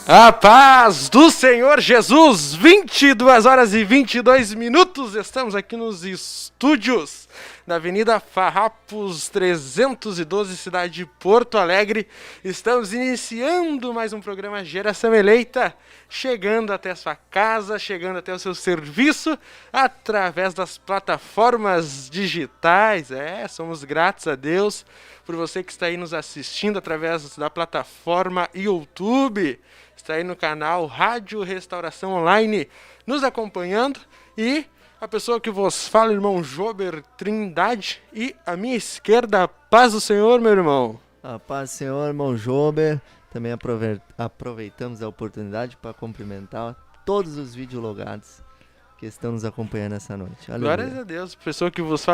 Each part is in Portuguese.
A paz do Senhor Jesus, 22 horas e 22 minutos, estamos aqui nos estúdios da Avenida Farrapos 312, cidade de Porto Alegre. Estamos iniciando mais um programa Geração Eleita, chegando até a sua casa, chegando até o seu serviço, através das plataformas digitais. Somos gratos a Deus por você que está aí nos assistindo através da plataforma YouTube. Está aí no canal Rádio Restauração Online, nos acompanhando. E a pessoa que vos fala, irmão Jober Trindade. E à minha esquerda, a paz do Senhor, meu irmão. A paz do Senhor, irmão Jober. Também aproveitamos a oportunidade para cumprimentar todos os videologados que estão nos acompanhando essa noite. Aleluia. Glórias a Deus. Pessoa que vos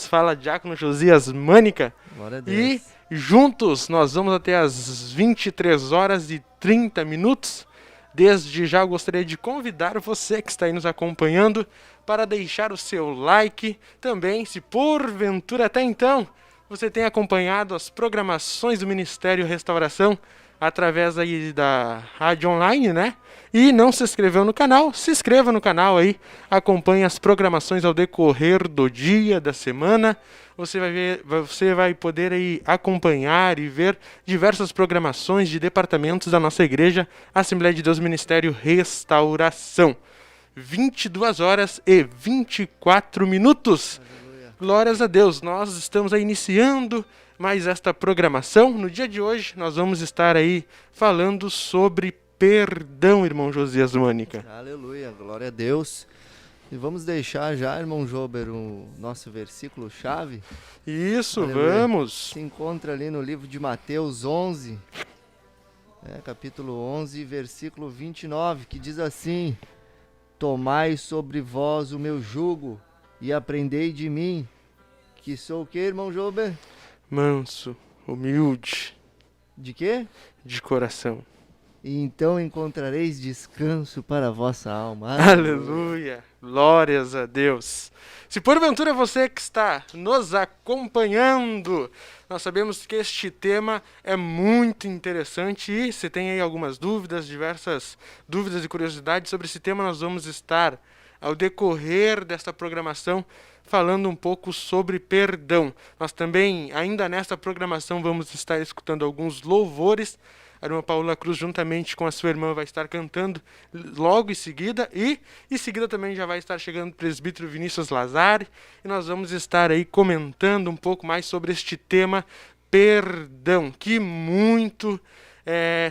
fala Diácono Josias Mânica. Glória a Deus. E juntos nós vamos até as 23 horas e 30 minutos. Desde já eu gostaria de convidar você que está aí nos acompanhando para deixar o seu like. Também, se porventura até então você tem acompanhado as programações do Ministério Restauração através aí da rádio online, né? E não se inscreveu no canal, se inscreva no canal aí, acompanhe as programações ao decorrer do dia, da semana. Você vai poder aí acompanhar e ver diversas programações de departamentos da nossa igreja, Assembleia de Deus Ministério Restauração. 22 horas e 24 minutos. Aleluia. Glórias a Deus, nós estamos aí iniciando mais esta programação. No dia de hoje nós vamos estar aí falando sobre perdão, irmão Josias Mânica. Aleluia, glória a Deus. E vamos deixar já, irmão Jober, o nosso versículo-chave. Isso, Aleluia. Vamos. Se encontra ali no livro de Mateus 11, capítulo 11, versículo 29, que diz assim: Tomai sobre vós o meu jugo e aprendei de mim, que sou o que, irmão Jober? Manso, humilde. De quê? De coração. E então encontrareis descanso para a vossa alma. Aleluia. Glórias a Deus. Se porventura você que está nos acompanhando, nós sabemos que este tema é muito interessante e se tem aí algumas dúvidas, diversas dúvidas e curiosidades sobre esse tema, nós vamos estar, ao decorrer desta programação, falando um pouco sobre perdão. Nós também, ainda nesta programação, vamos estar escutando alguns louvores. A irmã Paula Cruz, juntamente com a sua irmã, vai estar cantando logo em seguida. E em seguida também já vai estar chegando o presbítero Vinícius Lazari. E nós vamos estar aí comentando um pouco mais sobre este tema, perdão, que muito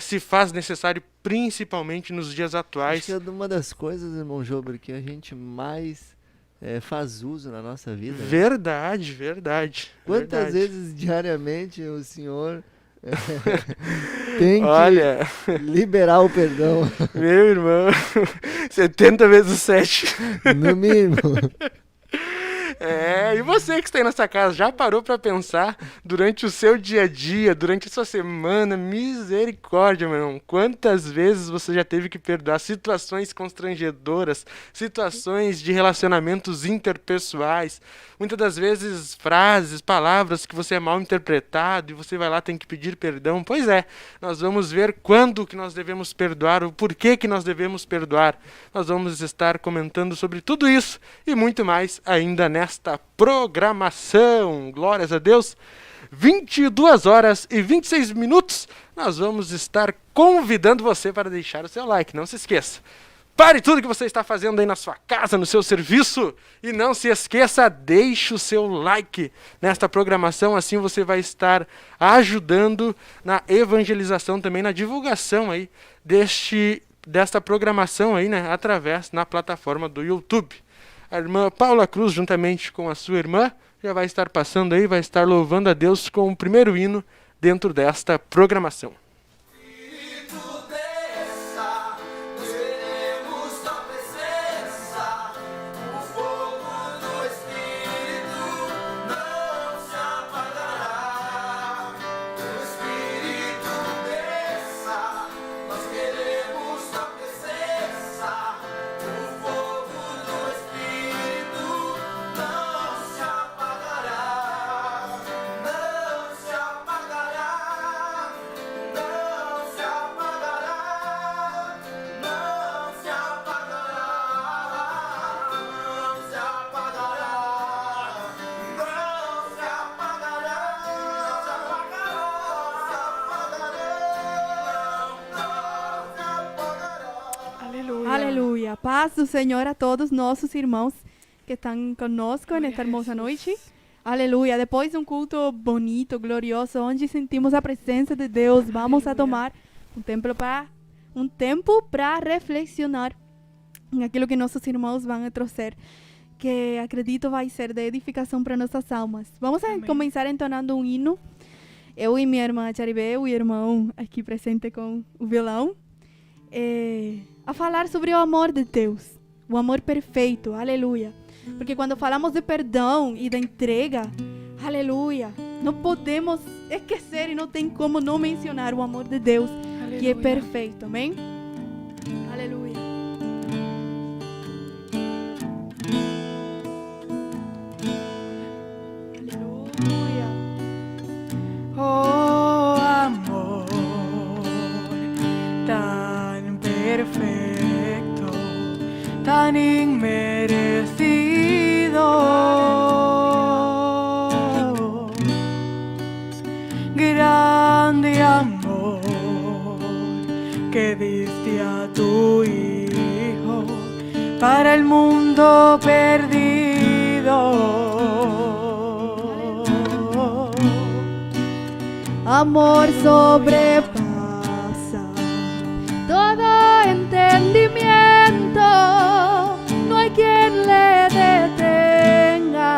se faz necessário, principalmente nos dias atuais. Acho que é uma das coisas, irmão Jober, que a gente mais faz uso na nossa vida. Verdade, né? Verdade. Quantas vezes diariamente o senhor tem que liberar o perdão? Meu irmão, 70 vezes 7. No mínimo. E você que está aí nessa casa, já parou para pensar durante o seu dia a dia, durante a sua semana, misericórdia, meu irmão, quantas vezes você já teve que perdoar situações constrangedoras, situações de relacionamentos interpessoais, muitas das vezes frases, palavras que você é mal interpretado e você vai lá, tem que pedir perdão. Pois é, nós vamos ver quando que nós devemos perdoar, o porquê que nós devemos perdoar. Nós vamos estar comentando sobre tudo isso e muito mais ainda nesta programação. Glórias a Deus. 22 horas e 26 minutos. Nós vamos estar convidando você para deixar o seu like. Não se esqueça. Pare tudo que você está fazendo aí na sua casa, no seu serviço. E não se esqueça, deixe o seu like nesta programação. Assim você vai estar ajudando na evangelização, também na divulgação aí desta programação aí, né? Através na plataforma do YouTube. A irmã Paula Cruz, juntamente com a sua irmã, já vai estar passando aí, vai estar louvando a Deus com o primeiro hino dentro desta programação. Não paz do Senhor a todos nossos irmãos que estão conosco nesta hermosa noite. Aleluia. Depois de um culto bonito, glorioso, onde sentimos a presença de Deus, vamos a tomar um tempo para reflexionar em aquilo que nossos irmãos vão trazer, que acredito vai ser de edificação para nossas almas. Vamos a começar entonando um hino. Eu e minha irmã Charibé, o irmão aqui presente com o violão, a falar sobre o amor de Deus, o amor perfeito, aleluia. Porque quando falamos de perdão e da entrega, aleluia, não podemos esquecer e não tem como não mencionar o amor de Deus, aleluia, que é perfeito, amém? Aleluia. Aleluia. Oh, amor tan perfecto, tan inmerecido, grande amor que diste a tu Hijo para el mundo perdido. Amor sobrepasa todo entendimiento, no hay quien le detenga.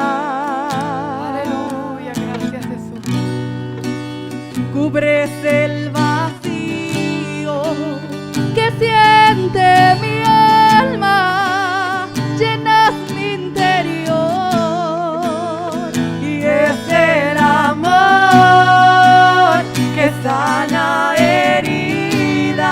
Aleluya, gracias Jesús. Cubres el vacío que siente mi alma, llenas mi interior, Y es el amor que sana heridas,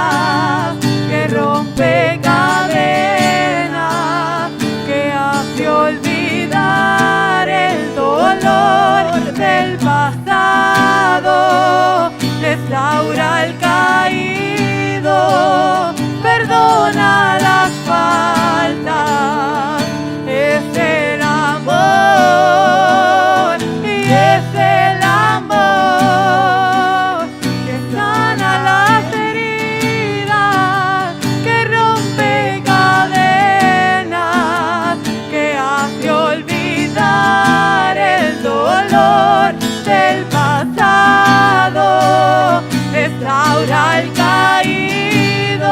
que rompe cadenas, que hace olvidar el dolor del pasado, restaura al caído, perdona las faltas. Es el amor, y es el amor que sana las heridas, que rompe cadenas, que hace olvidar el dolor del pasado, restaura al caído,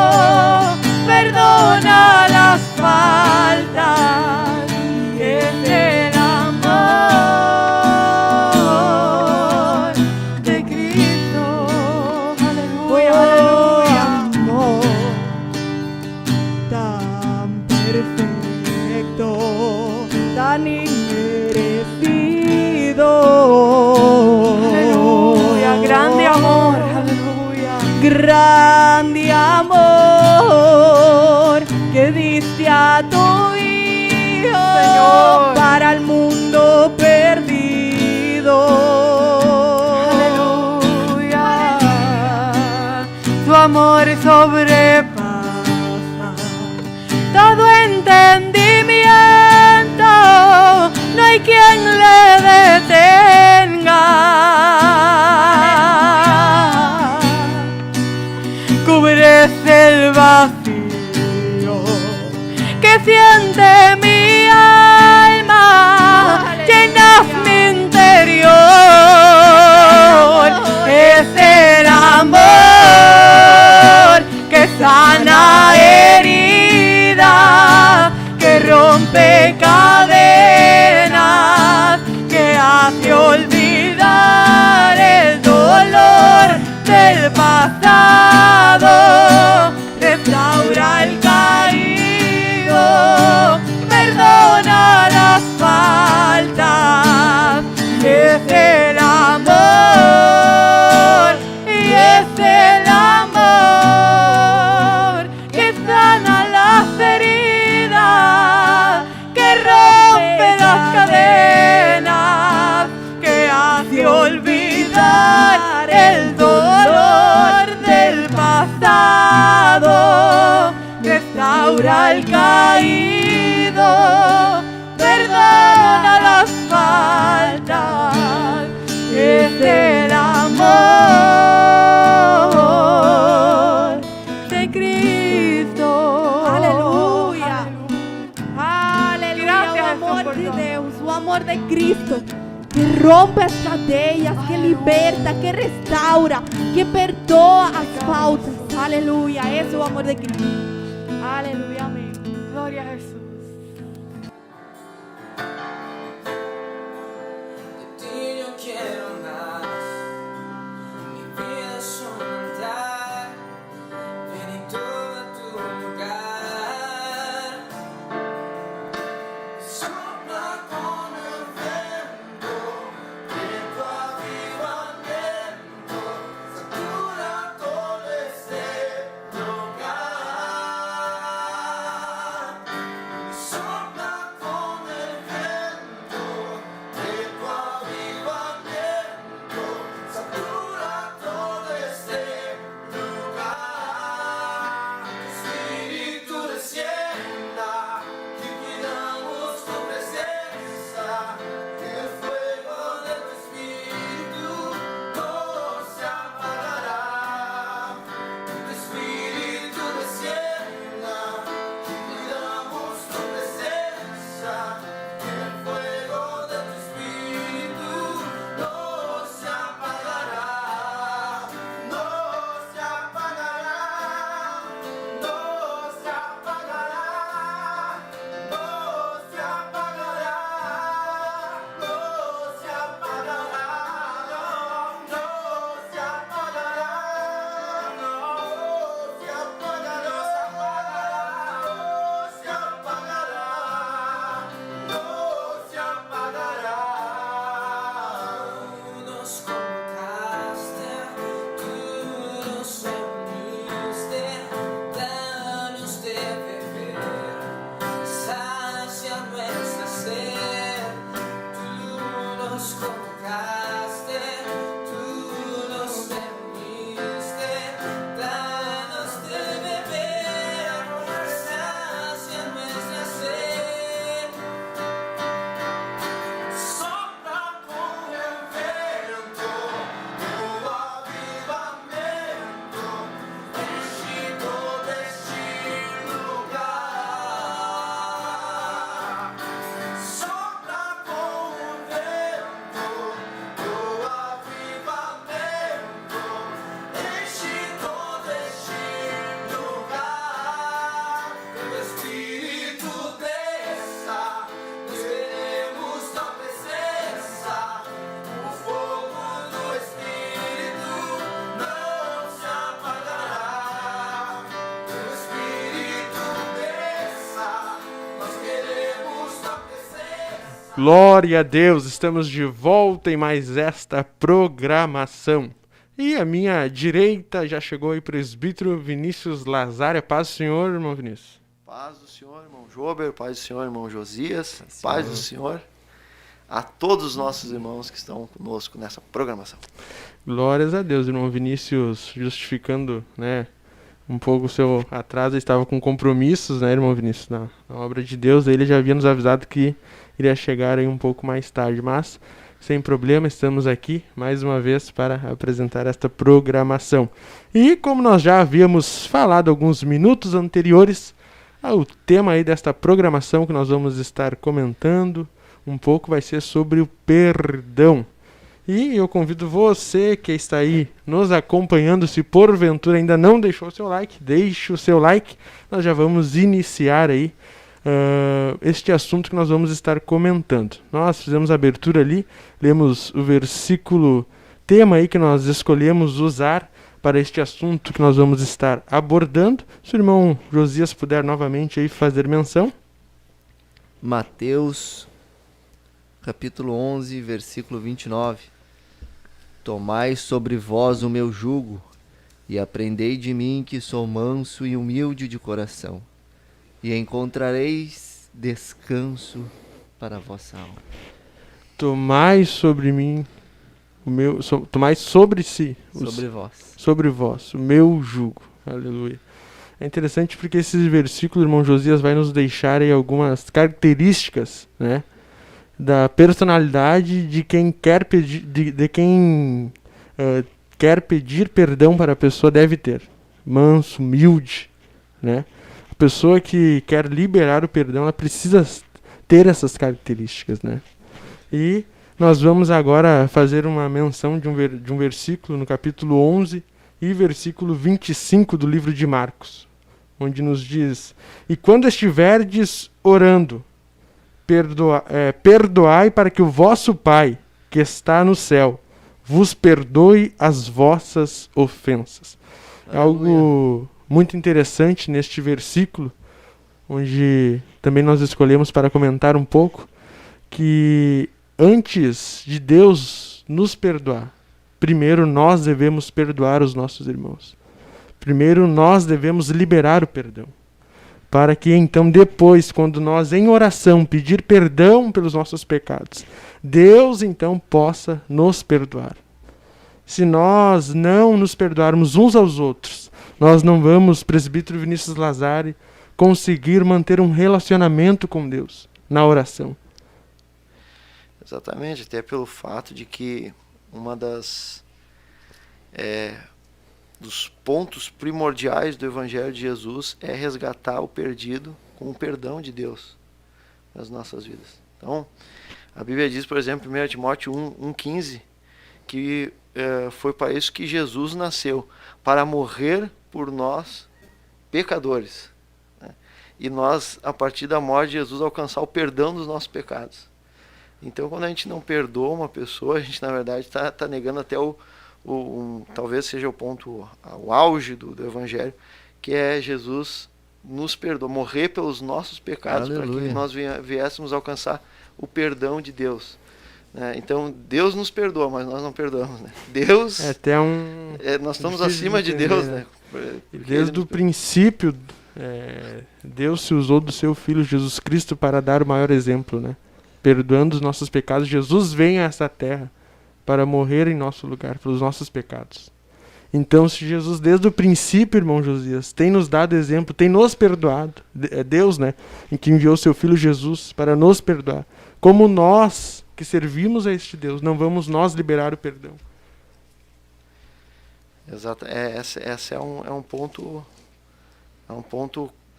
perdona las faltas. Es el amor de Cristo. Aleluya, aleluya. amor tan perfecto, tan inmerecido. Aleluya, grande amor. Aleluya. Grande amor que diste a tu Hijo, Señor, para el mundo perdido. Aleluya. Tu amor sobrepasa todo entendimiento, no hay quien le detenga. Cubres el vacío que siente mi alma, llenas mi interior. Es el amor que sana heridas, que rompe cadenas, que hace olvidar el dolor del pasado, restaura el caído, perdona las faltas. Es el amor, y es el amor que sana las heridas, que rompe las cadenas, que hace olvidar el dolor del pasado, restaura el caído, perdona las faltas. Es el amor de Cristo. Aleluya. Cristo, que rompe as cadeias, que liberta, que restaura, que perdoa as faltas. Aleluia, esse é o amor de Cristo. Aleluia, amém. Gloria a Jesús. De ti yo quiero más, mi vida es un altar, ven y toma tu lugar. Sopla con el viento, de tu avivamiento, satura todo este lugar. Sopla con el viento, de tu avivamiento, satura todo este lugar. Espíritu descienda, que cuidamos tu presencia, que el fuego de tu espíritu no se apagará. Tu espíritu descienda, que cuidamos tu presencia, que el fuego de tu espíritu no se apagará, no se apagará, no se apagará, no se apagará, no se apagará, no se apagará, no se apagará, no se apagará, no se apagará. Nos convocaste, tú nos reuniste, danos de beber, sacia nuestra sed. Tú nos convocaste, tú nos reuniste, danos de beber, sacia nuestra sed. Sopla con el viento, tu avivamiento, enchido de este lugar. Sopla con el viento, tu avivamiento, enchido de este lugar. Que tu espíritu desça, queremos tua presença. O fogo do Espírito não se apagará. Que o Espírito desça, nós queremos tua presença. Glória a Deus, estamos de volta em mais esta programação. E a minha direita já chegou aí, presbítero Vinícius Lazare. Paz do Senhor, irmão Vinícius. Paz do Senhor, irmão Jober, paz do Senhor, irmão Josias, paz do Senhor a todos os nossos irmãos que estão conosco nessa programação. Glórias a Deus, irmão Vinícius, justificando, né, um pouco o seu atraso, estava com compromissos, né, irmão Vinícius, na obra de Deus. Ele já havia nos avisado que iria chegar aí um pouco mais tarde, mas sem problema, estamos aqui mais uma vez para apresentar esta programação. E como nós já havíamos falado alguns minutos anteriores, o tema aí desta programação que nós vamos estar comentando um pouco vai ser sobre o perdão. E eu convido você que está aí nos acompanhando, se porventura ainda não deixou o seu like, deixe o seu like. Nós já vamos iniciar aí este assunto que nós vamos estar comentando. Nós fizemos a abertura ali, lemos o versículo tema aí que nós escolhemos usar para este assunto que nós vamos estar abordando. Se o irmão Josias puder novamente aí fazer menção. Mateus, capítulo 11, versículo 29. Tomai sobre vós o meu jugo, e aprendei de mim que sou manso e humilde de coração, e encontrareis descanso para a vossa alma. Tomai sobre mim tomai sobre si, sobre vós, o meu jugo. Aleluia. É interessante porque esse versículo, irmão Josias, vai nos deixar aí algumas características, né, da personalidade de quem quer pedir, de quem quer pedir perdão para a pessoa deve ter. Manso, humilde, né? A pessoa que quer liberar o perdão, ela precisa ter essas características, né? E nós vamos agora fazer uma menção de um versículo no capítulo 11 e versículo 25 do livro de Marcos, onde nos diz: E quando estiverdes orando, perdoai para que o vosso Pai, que está no céu, vos perdoe as vossas ofensas. É algo muito interessante neste versículo, onde também nós escolhemos para comentar um pouco, que antes de Deus nos perdoar, primeiro nós devemos perdoar os nossos irmãos. Primeiro nós devemos liberar o perdão, para que então depois, quando nós em oração pedir perdão pelos nossos pecados, Deus então possa nos perdoar. Se nós não nos perdoarmos uns aos outros, nós não vamos, presbítero Vinícius Lazari, conseguir manter um relacionamento com Deus na oração. Exatamente, até pelo fato de que uma dos pontos primordiais do Evangelho de Jesus é resgatar o perdido com o perdão de Deus nas nossas vidas. Então, a Bíblia diz, por exemplo, em 1 Timóteo 1,15, que foi para isso que Jesus nasceu, para morrer por nós, pecadores. Né? E nós, a partir da morte de Jesus, alcançar o perdão dos nossos pecados. Então, quando a gente não perdoa uma pessoa, a gente, na verdade, está negando até talvez seja o ponto, o auge do Evangelho, que é Jesus nos perdoar, morrer pelos nossos pecados, para que nós viéssemos alcançar o perdão de Deus. Então, Deus nos perdoa, mas nós não perdoamos. Né? Deus, nós estamos acima de Deus. Né? Desde o princípio, Deus se usou do seu Filho Jesus Cristo para dar o maior exemplo, né? Perdoando os nossos pecados. Jesus vem a essa terra para morrer em nosso lugar, pelos nossos pecados. Então, se Jesus, desde o princípio, irmão Josias, tem nos dado exemplo, tem nos perdoado, é Deus, né, em que enviou seu Filho Jesus para nos perdoar, como nós, que servimos a este Deus, não vamos nós liberar o perdão? Exato. Esse é um ponto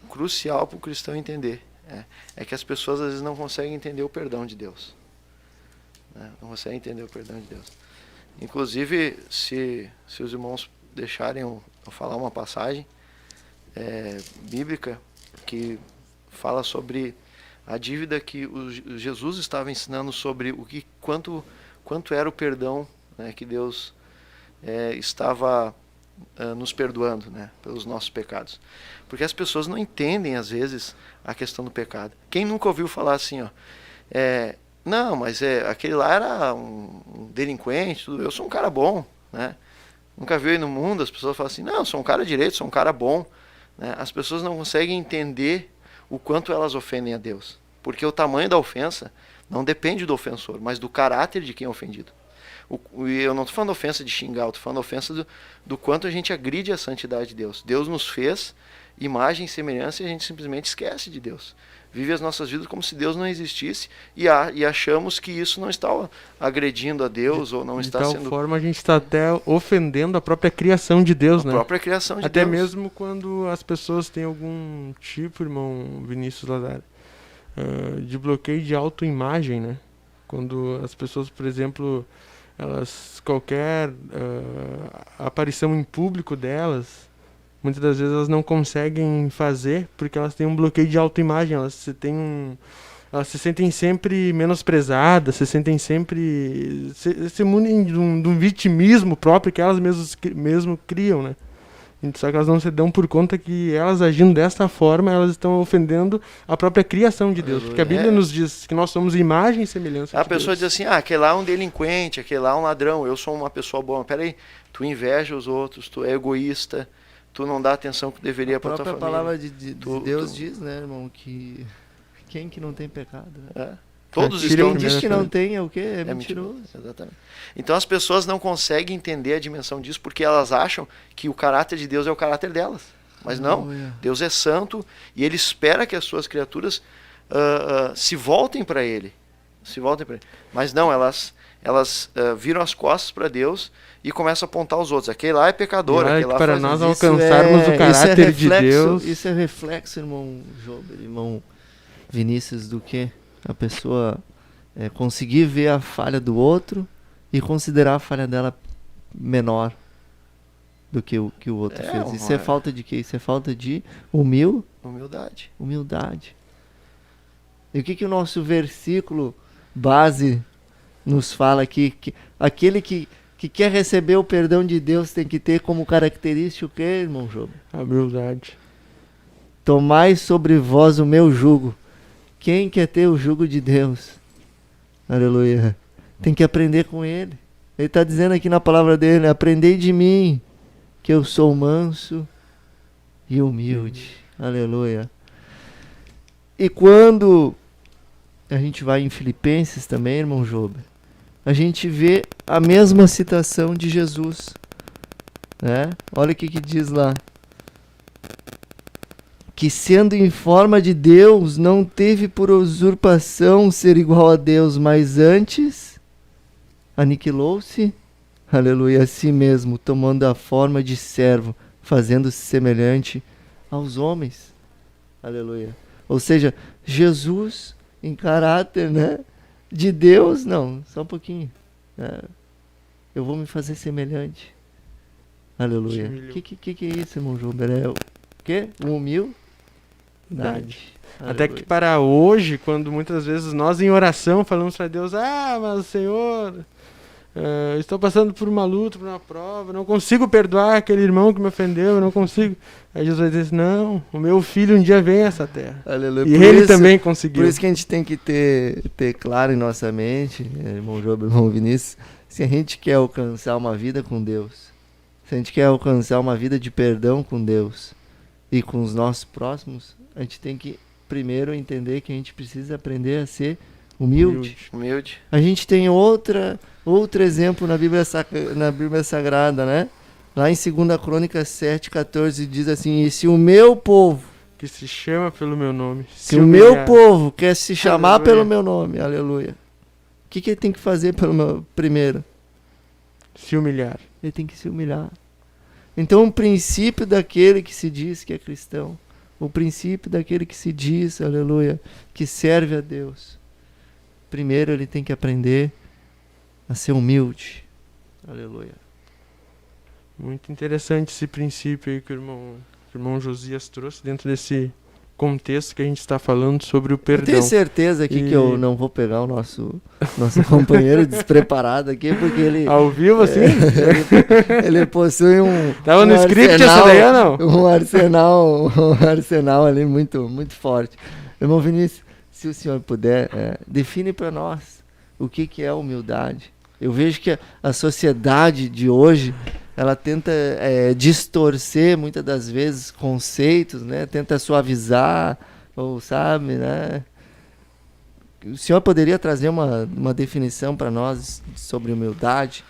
crucial para o cristão entender. É que as pessoas às vezes não conseguem entender o perdão de Deus. Não conseguem entender o perdão de Deus. Inclusive, se os irmãos deixarem eu falar uma passagem bíblica que fala sobre a dívida que Jesus estava ensinando sobre quanto era o perdão, né, que Deus estava nos perdoando, né, pelos nossos pecados. Porque as pessoas não entendem, às vezes, a questão do pecado. Quem nunca ouviu falar assim, não, mas aquele lá era um delinquente, eu sou um cara bom, né? Nunca viu aí no mundo, as pessoas falam assim, não, eu sou um cara direito, sou um cara bom. Né? As pessoas não conseguem entender o quanto elas ofendem a Deus. Porque o tamanho da ofensa não depende do ofensor, mas do caráter de quem é ofendido. Eu não estou falando ofensa de xingar, eu estou falando ofensa do quanto a gente agride a santidade de Deus. Deus nos fez imagem e semelhança e a gente simplesmente esquece de Deus. Vive as nossas vidas como se Deus não existisse e achamos que isso não está agredindo a Deus ou não está sendo... De tal forma a gente está até ofendendo a própria criação de Deus, né? A própria criação de até Deus. Até mesmo quando as pessoas têm algum tipo, irmão Vinícius Lazari, de bloqueio de autoimagem, né? Quando as pessoas, por exemplo, qualquer aparição em público delas, muitas das vezes elas não conseguem fazer porque elas têm um bloqueio de autoimagem, elas se sentem sempre menosprezadas, se sentem sempre... se munem de um vitimismo próprio que elas mesmo criam, né? Só que elas não se dão por conta que elas agindo dessa forma, elas estão ofendendo a própria criação de Deus. Porque a Bíblia nos diz que nós somos imagem e semelhança de Deus. A pessoa diz assim, aquele lá é um delinquente, aquele lá é um ladrão, eu sou uma pessoa boa. Peraí, tu inveja os outros, tu é egoísta, tu não dá a atenção que deveria para tua família. A própria palavra de Deus diz, né, irmão, que quem que não tem pecado? Né? Todos estão... Quem diz que não tem é o quê? É mentiroso. Exatamente. Então as pessoas não conseguem entender a dimensão disso porque elas acham que o caráter de Deus é o caráter delas. Mas não, Deus é santo e Ele espera que as suas criaturas se voltem para Ele. Mas não, elas viram as costas para Deus e começam a apontar os outros. Aquele lá é pecador, aquele lá para nós alcançarmos o caráter de Deus. Isso é reflexo, irmão Job, irmão Vinícius, do que a pessoa conseguir ver a falha do outro e considerar a falha dela menor do que o outro fez. Isso é falta de quê? Isso é falta de Humildade. humildade. E o que o nosso versículo base nos fala aqui? Que aquele que quer receber o perdão de Deus tem que ter como característica o quê, irmão Job? A humildade. Tomai sobre vós o meu jugo. Quem quer ter o jugo de Deus? Aleluia. Tem que aprender com ele. Ele está dizendo aqui na palavra dele: aprendei de mim, que eu sou manso e humilde. Aleluia. E quando a gente vai em Filipenses também, irmão Job, a gente vê a mesma citação de Jesus, né? Olha o que diz lá: que sendo em forma de Deus, não teve por usurpação ser igual a Deus, mas antes aniquilou-se, aleluia, a si mesmo, tomando a forma de servo, fazendo-se semelhante aos homens, aleluia. Ou seja, Jesus em caráter, né, de Deus, não, só um pouquinho, eu vou me fazer semelhante, aleluia. O que é isso, irmão João? É o quê? Humildade. Até que para hoje, quando muitas vezes nós em oração falamos para Deus: mas Senhor, estou passando por uma luta, por uma prova, não consigo perdoar aquele irmão que me ofendeu, não consigo. Aí Jesus vai dizer: não, o meu filho um dia vem a essa terra. Aleluia. E ele também conseguiu. Por isso que a gente tem que ter claro em nossa mente, irmão Job, irmão Vinícius, se a gente quer alcançar uma vida com Deus, se a gente quer alcançar uma vida de perdão com Deus e com os nossos próximos, a gente tem que primeiro entender que a gente precisa aprender a ser humilde. A gente tem outro exemplo na Bíblia Sagrada, né? Lá em 2 Crônicas 7:14 diz assim: e se o meu povo, que se chama pelo meu nome, se o meu povo quer se chamar pelo meu nome, aleluia, o que ele tem que fazer primeiro? Se humilhar. Ele tem que se humilhar. Então o princípio daquele que se diz que é cristão, o princípio daquele que se diz, aleluia, que serve a Deus, primeiro ele tem que aprender a ser humilde. Aleluia. Muito interessante esse princípio aí que o irmão Josias trouxe dentro desse contexto que a gente está falando sobre o perdão. Eu tenho certeza aqui que eu não vou pegar o nosso companheiro despreparado aqui, porque ele... Ao vivo, assim? Ele possui Tava no script essa daí ou não? Um arsenal ali muito, muito forte. Irmão Vinícius, se o senhor puder, define para nós o que é humildade. Eu vejo que a sociedade de hoje, ela tenta distorcer muitas das vezes conceitos, né? Tenta suavizar, ou sabe, né? O senhor poderia trazer uma definição para nós sobre humildade?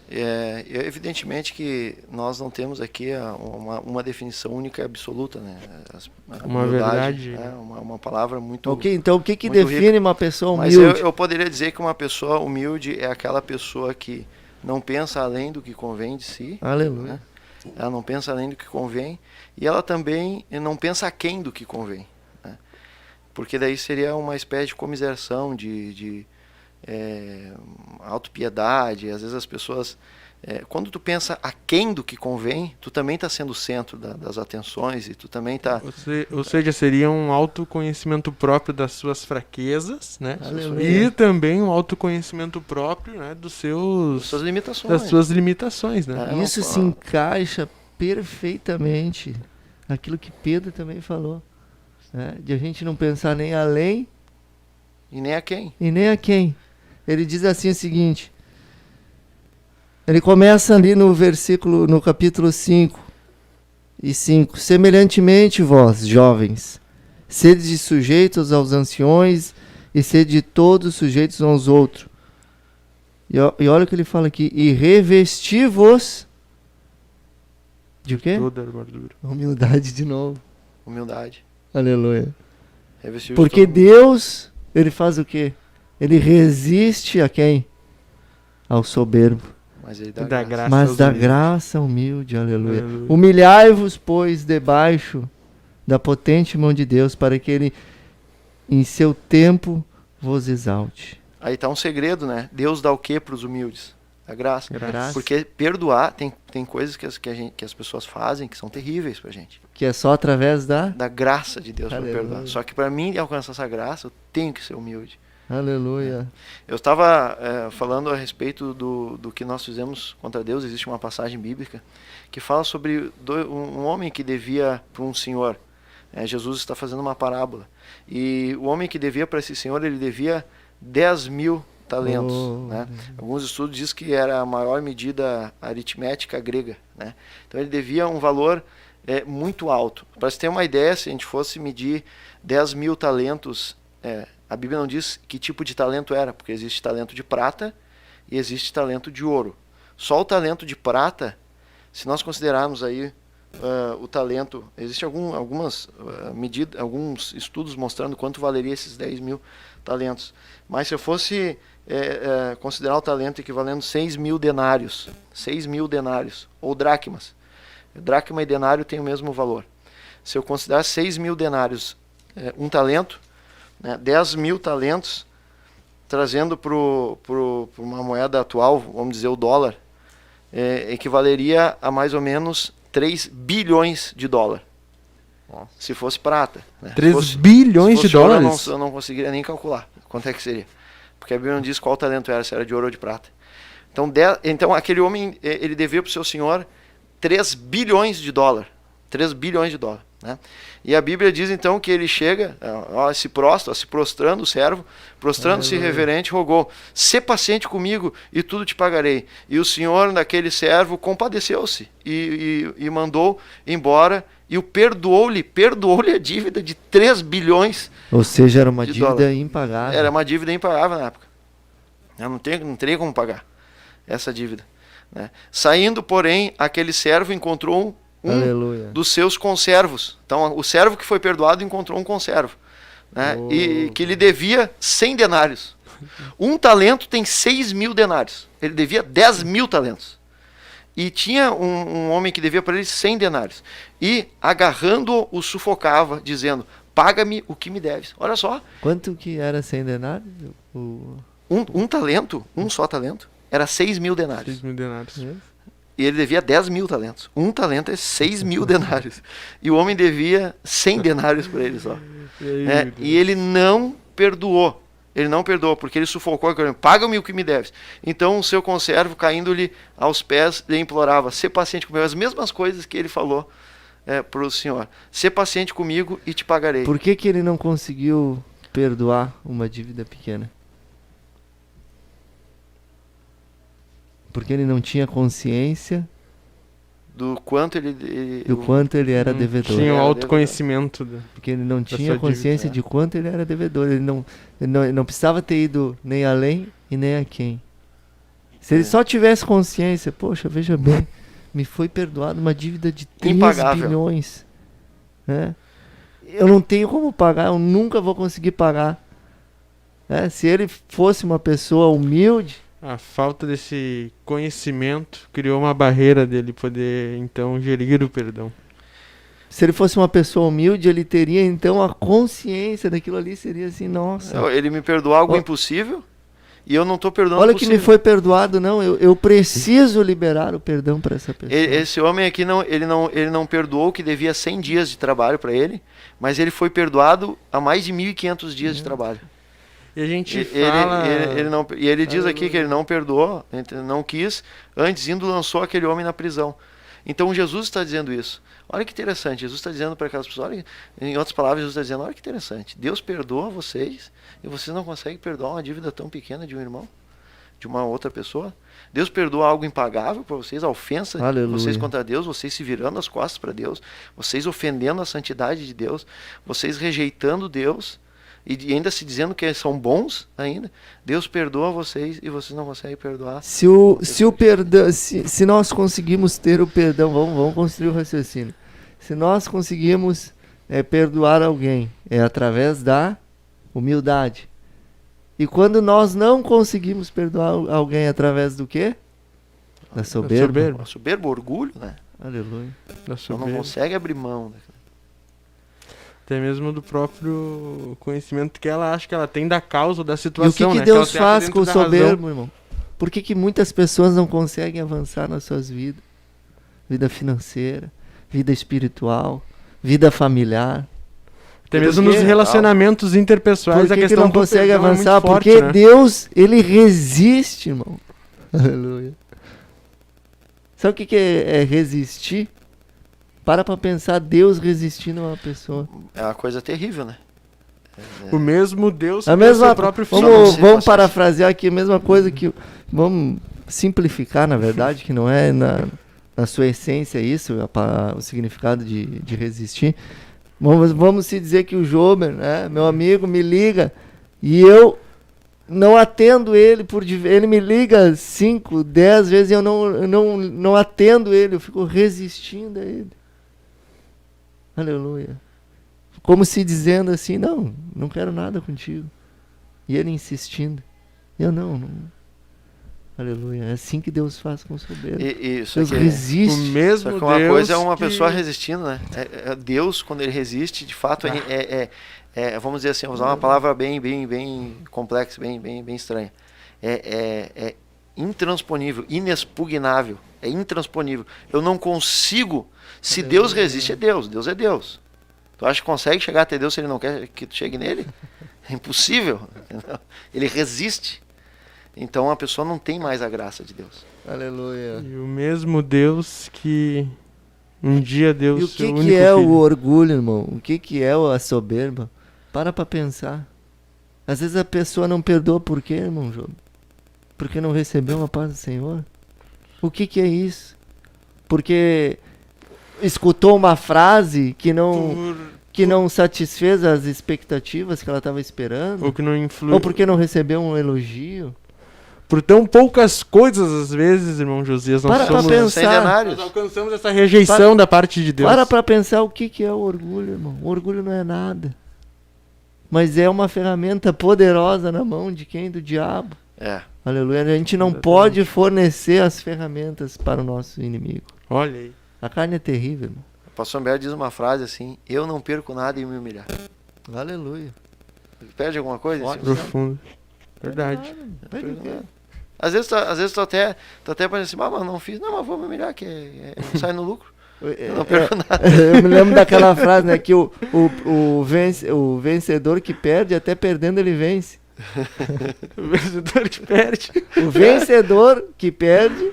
Evidentemente que nós não temos aqui uma definição única e absoluta, né? Uma verdade. Uma palavra muito... Ok, então o que define rica. Uma pessoa humilde? Mas eu poderia dizer que uma pessoa humilde é aquela pessoa que não pensa além do que convém de si. Aleluia. Né? Ela não pensa além do que convém e ela também não pensa aquém do que convém. Né? Porque daí seria uma espécie de comiseração, de autopiedade. Às vezes as pessoas, quando tu pensa aquém do que convém, tu também está sendo o centro das atenções e tu também está... Ou seja, seria um autoconhecimento próprio das suas fraquezas, né? Aleluia. E também um autoconhecimento próprio, né, das suas limitações, né? Isso se encaixa perfeitamente naquilo que Pedro também falou, né? De a gente não pensar nem além e nem a quem. Ele diz assim o seguinte, ele começa ali no capítulo 5, semelhantemente vós, jovens, sede sujeitos aos anciões e sede todos sujeitos uns aos outros. E olha o que ele fala aqui, e revesti-vos de o quê? Toda a armadura. Humildade de novo. Humildade. Aleluia. Porque Deus, ele faz o quê? Ele resiste a quem? Ao soberbo. Mas ele dá graça. Mas dá graça humilde, aleluia. Humilhai-vos, pois, debaixo da potente mão de Deus, para que ele, em seu tempo, vos exalte. Aí está um segredo, né? Deus dá o que para os humildes? A graça. Graça. Porque perdoar, tem coisas que as pessoas fazem que são terríveis pra gente. Que é só através da... Da graça de Deus para Aleluia. perdoar. Só que para mim alcançar essa graça, eu tenho que ser humilde. Aleluia. Eu estava falando a respeito do que nós fizemos contra Deus. Existe uma passagem bíblica que fala sobre um homem que devia para um senhor. Jesus está fazendo uma parábola. E o homem que devia para esse senhor, ele devia 10.000 talentos. Né? Alguns estudos dizem que era a maior medida aritmética grega. Né? Então ele devia um valor muito alto. Para você ter uma ideia, se a gente fosse medir 10.000 talentos, a Bíblia não diz que tipo de talento era, porque existe talento de prata e existe talento de ouro. Só o talento de prata, se nós considerarmos aí o talento, existem algumas medidas, alguns estudos mostrando quanto valeria esses 10.000 talentos. Mas se eu fosse considerar o talento equivalendo 6.000 denários, 6.000 denários, ou dracmas. Dracma e denário têm o mesmo valor. Se eu considerar 6.000 denários um talento, 10.000 talentos, trazendo para uma moeda atual, vamos dizer o dólar, equivaleria a mais ou menos 3 bilhões de dólar. Nossa. Se fosse prata. Né? 3 bilhões de ouro, dólares? eu não conseguiria nem calcular quanto é que seria. Porque a Bíblia não diz qual talento era, se era de ouro ou de prata. Então aquele homem, ele devia para o seu senhor 3 bilhões de dólar. 3 bilhões de dólar. Né? E a Bíblia diz então que ele chega, se prostrando o servo, prostrando-se reverente, rogou: "Sê paciente comigo e tudo te pagarei." E o senhor daquele servo compadeceu-se e mandou embora e o perdoou-lhe a dívida de 3 bilhões. Ou seja, era uma de dívida dólar. impagável. Era uma dívida impagável na época. Eu não teria como pagar essa dívida. Né? Saindo, porém, aquele servo encontrou Aleluia. dos seus conservos. Então, o servo que foi perdoado encontrou um conservo. Né? E que lhe devia 100 denários. Um talento tem 6.000 denários. Ele devia 10.000 talentos. E tinha um homem que devia para ele 100 denários. E, agarrando-o, o sufocava, dizendo: "Paga-me o que me deves." Olha só. Quanto que era 100 denários? Um talento, um só talento, era 6.000 denários. 6.000 denários. E ele devia 10.000 talentos. Um talento é 6.000 denários. E o homem devia 100 denários para ele só. E ele não perdoou. Ele não perdoou, porque ele sufocou, "Paga-me o que me deves." Então o seu conservo, caindo-lhe aos pés, lhe implorava: "Sê paciente comigo." As mesmas coisas que ele falou para o senhor: "Sê paciente comigo e te pagarei." Por que ele não conseguiu perdoar uma dívida pequena? Porque ele não tinha consciência Do quanto do quanto ele era devedor. Tinha o Era autoconhecimento. Porque ele não tinha sua consciência dívida, de quanto ele era devedor. Ele não precisava ter ido nem além e nem a quem. Se ele só tivesse consciência, poxa, veja bem, me foi perdoado uma dívida de 3 Impagável. bilhões. Né? Eu não tenho como pagar, eu nunca vou conseguir pagar. Se ele fosse uma pessoa humilde, A falta desse conhecimento criou uma barreira dele poder, então, gerir o perdão. se ele fosse uma pessoa humilde, ele teria então a consciência daquilo ali, seria assim, nossa. Ele me perdoou algo impossível e eu não estou perdoando Olha o que possível. me foi perdoado, não. Eu preciso liberar o perdão para essa pessoa. Esse homem aqui ele não perdoou o que devia 100 dias de trabalho para ele, mas ele foi perdoado a mais de 1.500 dias de trabalho. E a gente fala... Ele diz aqui que ele não perdoou, não quis, antes indo lançou aquele homem na prisão. Então Jesus está dizendo isso. Olha que interessante, Jesus está dizendo para aquelas pessoas, em outras palavras, Jesus está dizendo: olha que interessante, Deus perdoa vocês e vocês não conseguem perdoar uma dívida tão pequena de um irmão, de uma outra pessoa. Deus perdoa algo impagável para vocês, a ofensa de vocês contra Deus, vocês se virando as costas para Deus, vocês ofendendo a santidade de Deus, vocês rejeitando Deus e ainda se dizendo que são bons ainda. Deus perdoa vocês e vocês não conseguem perdoar. Se nós conseguimos ter o perdão, vamos construir o raciocínio. Se nós conseguimos perdoar alguém, é através da humildade. E quando nós não conseguimos perdoar alguém, através do quê? Da soberba. Soberbo, orgulho, né? Aleluia. Da Então não soberba. consegue abrir mão. Até mesmo do próprio conhecimento que ela acha que ela tem da causa da E o situação, que né? Deus ela faz tem com o dentro da razão. soberbo, irmão? Por que muitas pessoas não conseguem avançar nas suas vidas? Vida financeira, vida espiritual, vida familiar. Até Por mesmo quê? nos relacionamentos interpessoais, Por a que questão não do consegue perdão avançar? é muito forte, Porque né? Deus, ele resiste, irmão. Aleluia. Sabe o que é resistir? Para pensar Deus resistindo a uma pessoa. É uma coisa terrível, né? O mesmo Deus A que deu mesma, seu próprio filho. vamos Sim, paciência. parafrasear aqui a mesma coisa que... Vamos simplificar, na verdade, que não é na sua essência isso, o significado de resistir. Vamos se dizer que o Jober, né, meu amigo, me liga e eu não atendo ele, ele me liga 5, 10 vezes e eu não atendo ele, eu fico resistindo a ele. Aleluia. Como se dizendo assim, não quero nada contigo. E ele insistindo. Eu não. Aleluia. É assim que Deus faz com o soberbo. Isso Deus aqui resiste. O mesmo Só que uma Deus coisa é uma que- pessoa resistindo, né? Deus, quando ele resiste, de fato, vamos dizer assim, vou usar uma palavra bem complexa, bem estranha. É intransponível, inexpugnável, é intransponível. Eu não consigo. Se Deus resiste, é Deus. Deus é Deus. Tu acha que consegue chegar até Deus se ele não quer que tu chegue nele? É impossível. Entendeu? Ele resiste. Então a pessoa não tem mais a graça de Deus. Aleluia. E o mesmo Deus que um dia deu E o seu que único é filho. o orgulho, irmão? O que é a soberba? Para pensar. Às vezes a pessoa não perdoa por quê, irmão João? Porque não recebeu a paz do Senhor? O que é isso? Porque escutou uma frase que não satisfez as expectativas que ela estava esperando? Ou que não influi. Ou porque não recebeu um elogio? Por tão poucas coisas, às vezes, irmão Josias, nós Para pra somos... pensar. Centenários. Nós alcançamos essa rejeição da parte de Deus. Para pensar o que é o orgulho, irmão. O orgulho não é nada. Mas é uma ferramenta poderosa na mão de quem? Do diabo. É. Aleluia. A gente não Exatamente. pode fornecer as ferramentas para o nosso inimigo. Olha aí. A carne é terrível, irmão. O pastor Humberto diz uma frase assim: eu não perco nada em me humilhar. Aleluia. Perde alguma coisa? Pode. Assim? Profundo. Verdade. Pede o quê? Às vezes tu até pensando assim, mas não fiz. Não, mas vou me humilhar, que sai no lucro. Eu não perco nada. Eu me lembro daquela frase, né? Que o vencedor que perde, até perdendo ele vence. O vencedor que perde. O vencedor que perde,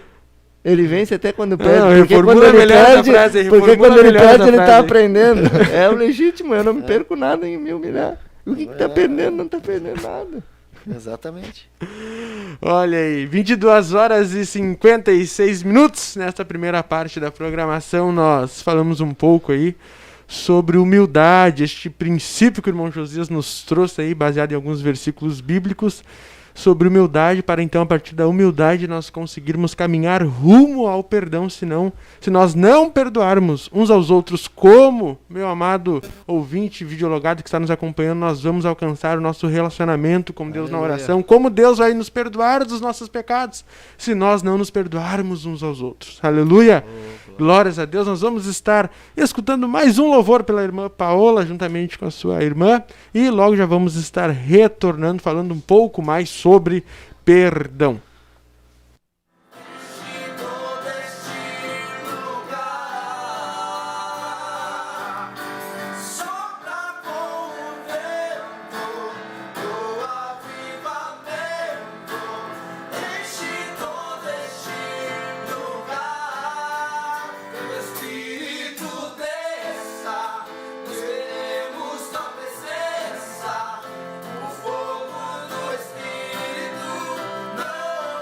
ele vence até quando perde. Não, porque reformula quando ele melhor essa perde, frase, porque reformula quando ele melhor perde, essa ele tá frase. aprendendo. É o legítimo, eu não me perco nada em me humilhar. O que tá perdendo? Não tá perdendo nada. Exatamente. Olha aí, 22 horas e 56 minutos. Nesta primeira parte da programação, nós falamos um pouco aí sobre humildade, este princípio que o irmão Josias nos trouxe aí, baseado em alguns versículos bíblicos, sobre humildade, para então, a partir da humildade, nós conseguirmos caminhar rumo ao perdão, se nós não perdoarmos uns aos outros, como, meu amado ouvinte, videologado que está nos acompanhando, nós vamos alcançar o nosso relacionamento com Deus na Aleluia. oração, como Deus vai nos perdoar dos nossos pecados, se nós não nos perdoarmos uns aos outros. Aleluia! Glórias a Deus. Nós vamos estar escutando mais um louvor pela irmã Paola, juntamente com a sua irmã, e logo já vamos estar retornando, falando um pouco mais sobre perdão. Sopra com o vento do avivamento, enche todo este lugar. Teu Espírito desça, nós queremos tua presença. O fogo do Espírito não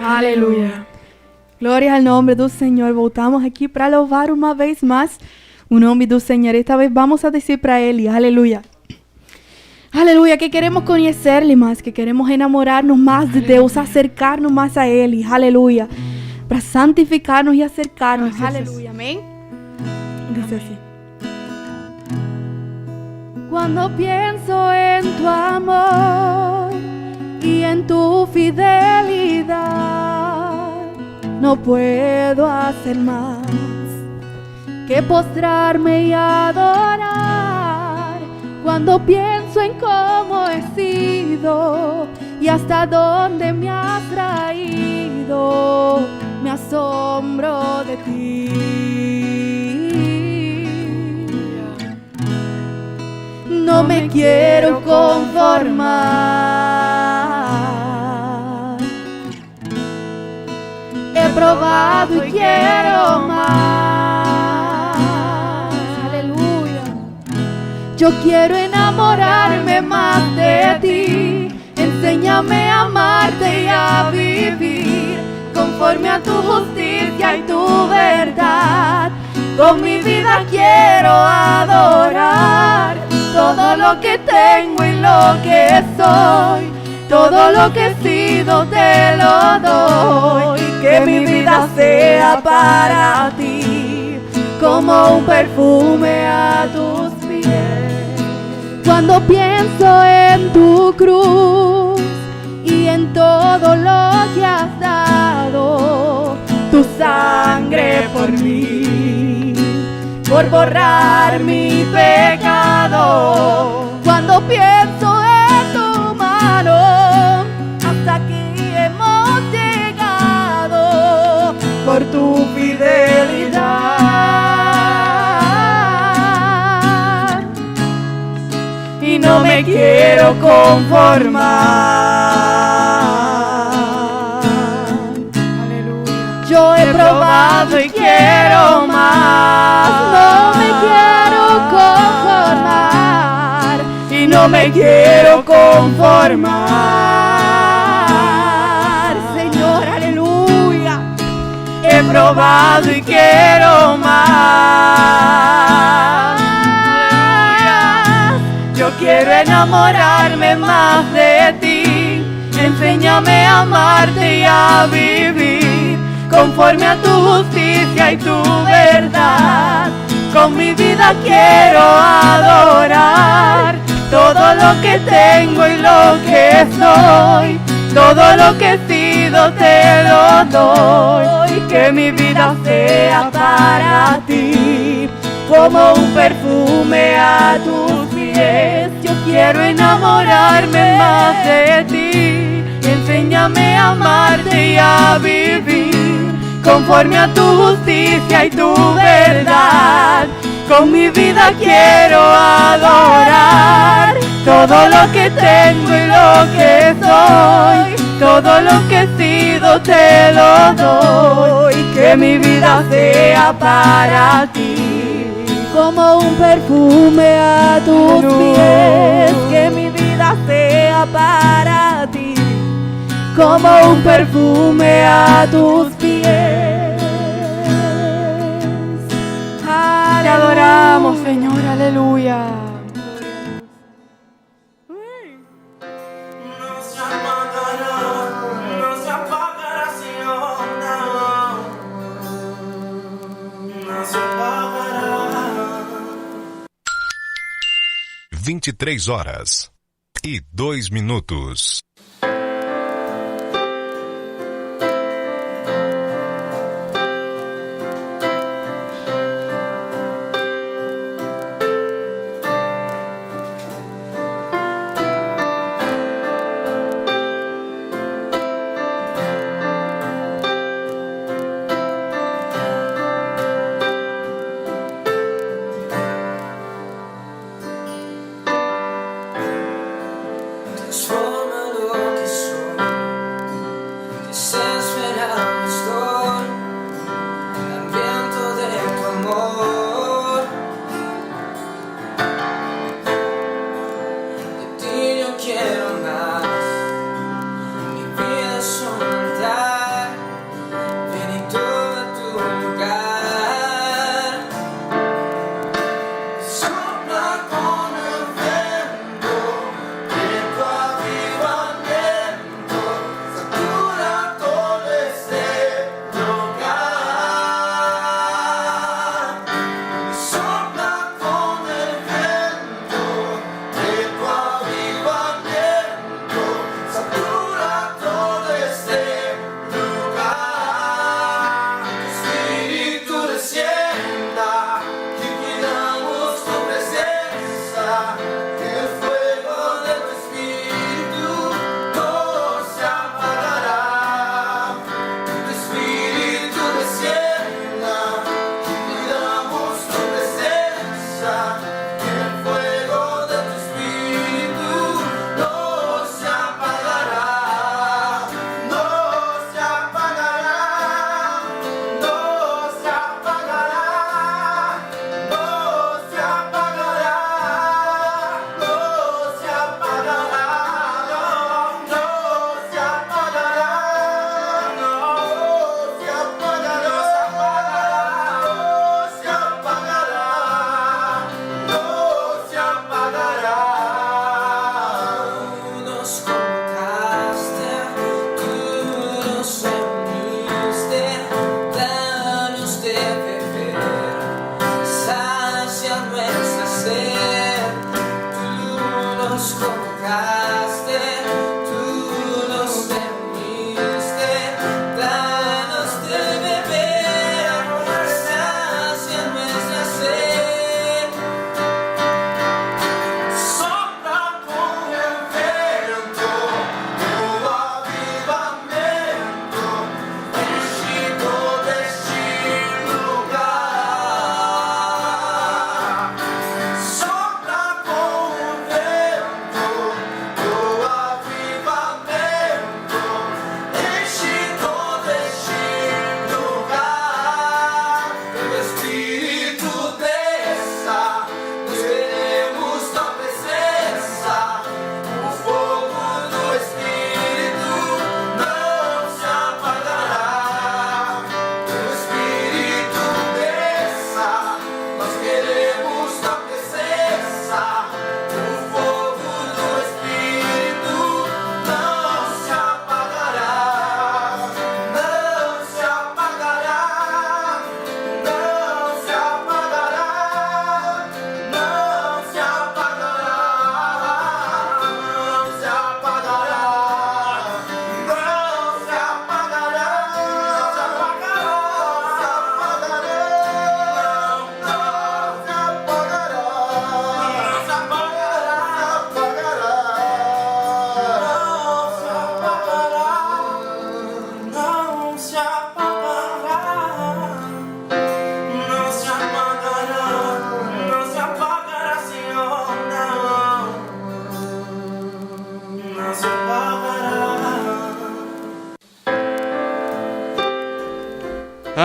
Aleluia. Glória ao nome do Senhor. Voltamos aqui para louvar uma vez mais o nome do Senhor. Esta vez vamos a dizer para Ele, aleluia. Aleluia, que queremos conhecer-lhe mais, que queremos enamorar-nos mais de Deus, acercar-nos mais a Ele, aleluia. Para santificar-nos e acercar-nos, aleluia, amém? Diz assim. Cuando pienso en tu amor y en tu fidelidad, no puedo hacer más que postrarme y adorar. Cuando pienso en cómo he sido y hasta dónde me has traído, me asombro de ti. No me quiero conformar. He probado y quiero más. Aleluya. Yo quiero enamorarme más de ti. Enséñame a amarte y a vivir conforme a tu justicia y tu verdad. Con mi vida quiero adorar. Todo lo que tengo y lo que soy, todo lo que he sido te lo doy. Que mi vida sea para ti como un perfume a tus pies. Cuando pienso en tu cruz y en todo lo que has dado, tu sangre por mí, por borrar mi pecado. Cuando pienso en tu mano, hasta aquí hemos llegado por tu fidelidad. Y no me quiero conformar. Aleluya. Yo he probado y quiero más. No me quiero conformar. Y no me quiero conformar. Señor, aleluya. He probado y quiero más. Yo quiero enamorarme más de ti. Enséñame a amarte y a vivir conforme a tu justicia y tu verdad. Con mi vida quiero adorar. Todo lo que tengo y lo que soy, todo lo que he sido te lo doy. Que mi vida sea para ti como un perfume a tus pies. Yo quiero enamorarme más de ti. Enséñame a amarte y a vivir conforme a tu justicia y tu verdad. Con mi vida quiero adorar. Todo lo que tengo y lo que soy, todo lo que he sido te lo doy. Que mi vida sea para ti como un perfume a tus pies. Que mi vida sea para ti como un perfume a tus pies. Te adoramos, Señor, aleluya. No se apagará, Señor, no se apagará. 23h02. Transforma-lo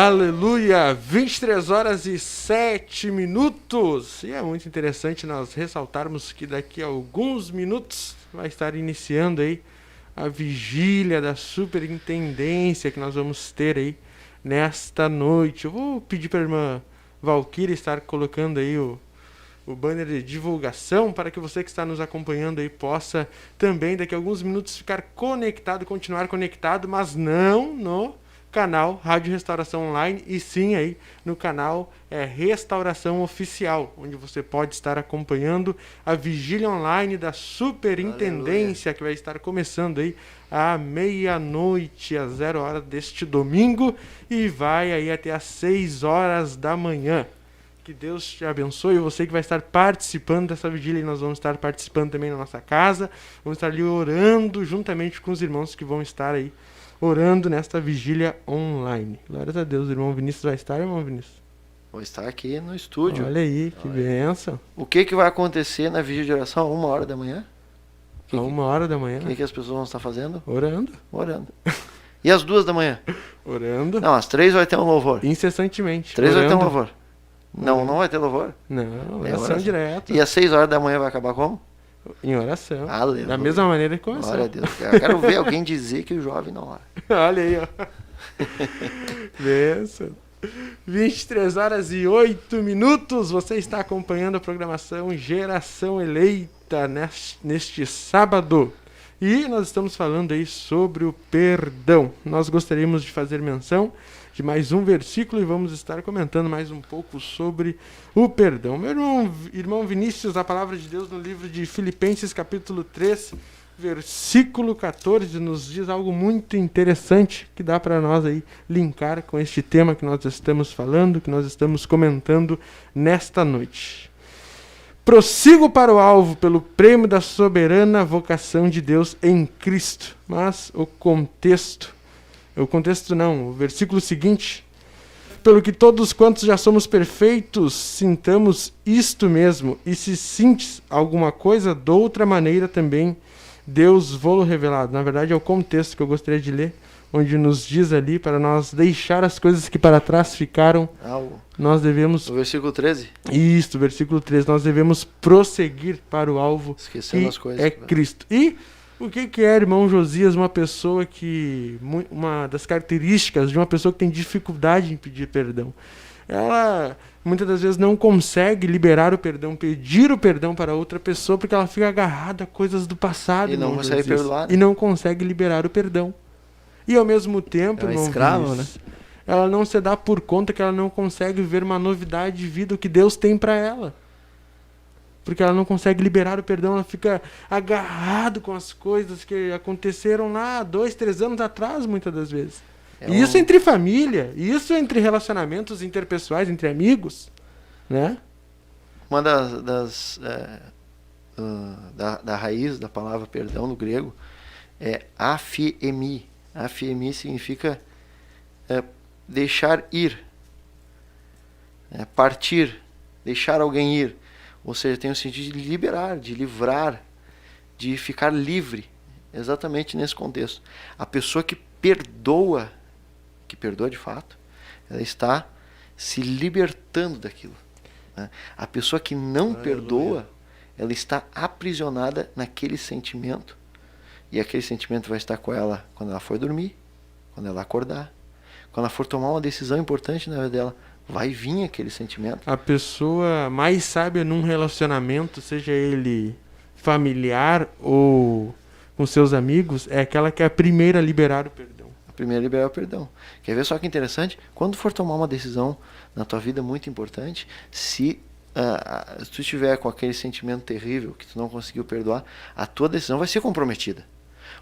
Aleluia! 23 horas e 7 minutos. E é muito interessante nós ressaltarmos que daqui a alguns minutos vai estar iniciando aí a vigília da superintendência que nós vamos ter aí nesta noite. Eu vou pedir para a irmã Valquíria estar colocando aí o banner de divulgação para que você que está nos acompanhando aí possa também daqui a alguns minutos ficar conectado, continuar conectado, mas não no canal Rádio Restauração Online, e sim aí no canal Restauração Oficial, onde você pode estar acompanhando a vigília online da superintendência. Aleluia. Que vai estar começando aí à meia-noite, às 0 horas deste domingo, e vai aí até às 6 horas da manhã. Que Deus te abençoe. Você que vai estar participando dessa vigília, e nós vamos estar participando também na nossa casa, vamos estar ali orando juntamente com os irmãos que vão estar aí orando nesta vigília online. Glórias a Deus. O irmão Vinícius vai estar, irmão Vinícius? Vou estar aqui no estúdio. Olha aí, que bênção. O que vai acontecer na vigília de oração? 1 hora da manhã? A 1 hora da manhã. O que as pessoas vão estar fazendo? Orando. E às 2 da manhã? Orando. Não, às 3 vai ter um louvor. Incessantemente. 3 vai ter um louvor. Não vai ter louvor? Não, oração direta. E às 6 horas da manhã vai acabar como? Em oração. Aleluia. Da mesma maneira que começou. Glória a Deus. Eu quero ver alguém dizer que o jovem não ora. Olha aí, ó. Benção. 23 horas e 8 minutos. Você está acompanhando a programação Geração Eleita neste sábado. E nós estamos falando aí sobre o perdão. Nós gostaríamos de fazer menção de mais um versículo e vamos estar comentando mais um pouco sobre o perdão. Meu irmão Vinícius, a palavra de Deus no livro de Filipenses capítulo 3, versículo 14, nos diz algo muito interessante que dá para nós aí linkar com este tema que nós estamos falando, que nós estamos comentando nesta noite. Prossigo para o alvo pelo prêmio da soberana vocação de Deus em Cristo. Mas o versículo seguinte: pelo que todos quantos já somos perfeitos, sintamos isto mesmo, e se sintes alguma coisa, de outra maneira também Deus vô-lo revelado. Na verdade é o contexto que eu gostaria de ler, onde nos diz ali para nós deixar as coisas que para trás ficaram. Nós devemos... O versículo 13? Isso, versículo 13. Nós devemos prosseguir para o alvo, esquecendo as coisas, é Cristo. E o que é, irmão Josias, uma pessoa que... Uma das características de uma pessoa que tem dificuldade em pedir perdão. Ela, muitas das vezes, não consegue liberar o perdão, pedir o perdão para outra pessoa, porque ela fica agarrada a coisas do passado. E não consegue perdoar. E não consegue liberar o perdão. E ao mesmo tempo, é escravo, né? Ela não se dá por conta que ela não consegue ver uma novidade de vida, o que Deus tem para ela. Porque ela não consegue liberar o perdão, ela fica agarrada com as coisas que aconteceram lá 2, 3 anos atrás, muitas das vezes. Isso entre família, isso entre relacionamentos interpessoais, entre amigos, né? Uma da raiz da palavra perdão no grego é aphiemi. Aphiemi significa deixar ir, partir, deixar alguém ir. Ou seja, tem o sentido de liberar, de livrar, de ficar livre. Exatamente nesse contexto. A pessoa que perdoa de fato, ela está se libertando daquilo, né? A pessoa que não perdoa, ela está aprisionada naquele sentimento. E aquele sentimento vai estar com ela quando ela for dormir, quando ela acordar, quando ela for tomar uma decisão importante na vida dela, vai vir aquele sentimento. A pessoa mais sábia num relacionamento, seja ele familiar ou com seus amigos, é aquela que é a primeira a liberar o perdão. A primeira a liberar o perdão. Quer ver só que interessante? Quando for tomar uma decisão na tua vida muito importante, se tu estiver com aquele sentimento terrível que tu não conseguiu perdoar, a tua decisão vai ser comprometida.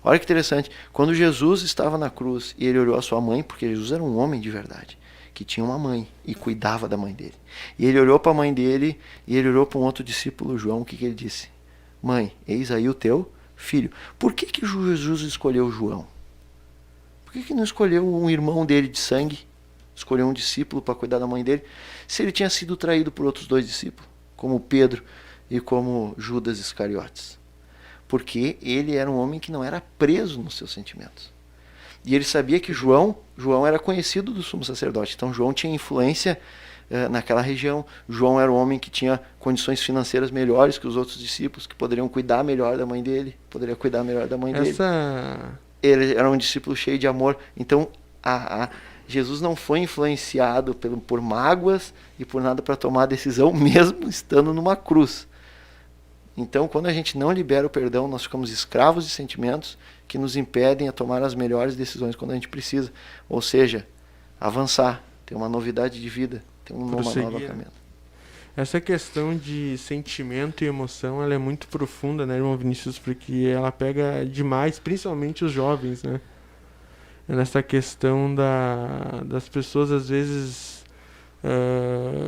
Olha que interessante, quando Jesus estava na cruz e ele olhou a sua mãe, porque Jesus era um homem de verdade, que tinha uma mãe e cuidava da mãe dele. E ele olhou para a mãe dele e ele olhou para um outro discípulo, João, o que ele disse? Mãe, eis aí o teu filho. Por que Jesus escolheu João? Por que não escolheu um irmão dele de sangue? Escolheu um discípulo para cuidar da mãe dele? Se ele tinha sido traído por outros 2 discípulos, como Pedro e como Judas Iscariotes. Porque ele era um homem que não era preso nos seus sentimentos. E ele sabia que João era conhecido do sumo sacerdote. Então João tinha influência naquela região. João era um homem que tinha condições financeiras melhores que os outros discípulos, que poderiam cuidar melhor da mãe dele. Poderia cuidar melhor da mãe dele. Ele era um discípulo cheio de amor. Então Jesus não foi influenciado por mágoas e por nada para tomar a decisão, mesmo estando numa cruz. Então, quando a gente não libera o perdão, nós ficamos escravos de sentimentos que nos impedem a tomar as melhores decisões quando a gente precisa. Ou seja, avançar, ter uma novidade de vida, ter uma nova caminhada. Essa questão de sentimento e emoção, ela é muito profunda, né, irmão Vinícius? Porque ela pega demais, principalmente os jovens, né? Nessa questão das pessoas, às vezes,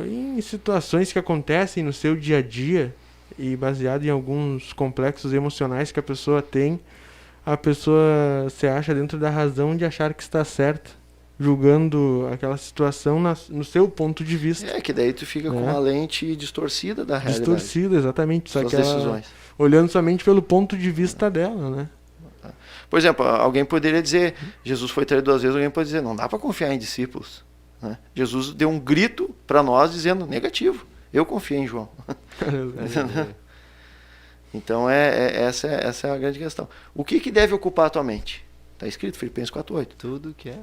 em situações que acontecem no seu dia a dia, e baseado em alguns complexos emocionais que a pessoa tem, a pessoa se acha dentro da razão de achar que está certa, julgando aquela situação no seu ponto de vista. Que daí tu fica com uma lente distorcida da realidade. Distorcida, exatamente. Só que decisões. Olhando somente pelo ponto de vista dela, né? Por exemplo, alguém poderia dizer, Jesus foi traído 2 vezes, alguém pode dizer, não dá para confiar em discípulos. Né? Jesus deu um grito para nós dizendo, negativo, eu confio em João. Então essa é a grande questão. O que deve ocupar a tua mente? Está escrito, Filipenses 4:8. Tudo que é.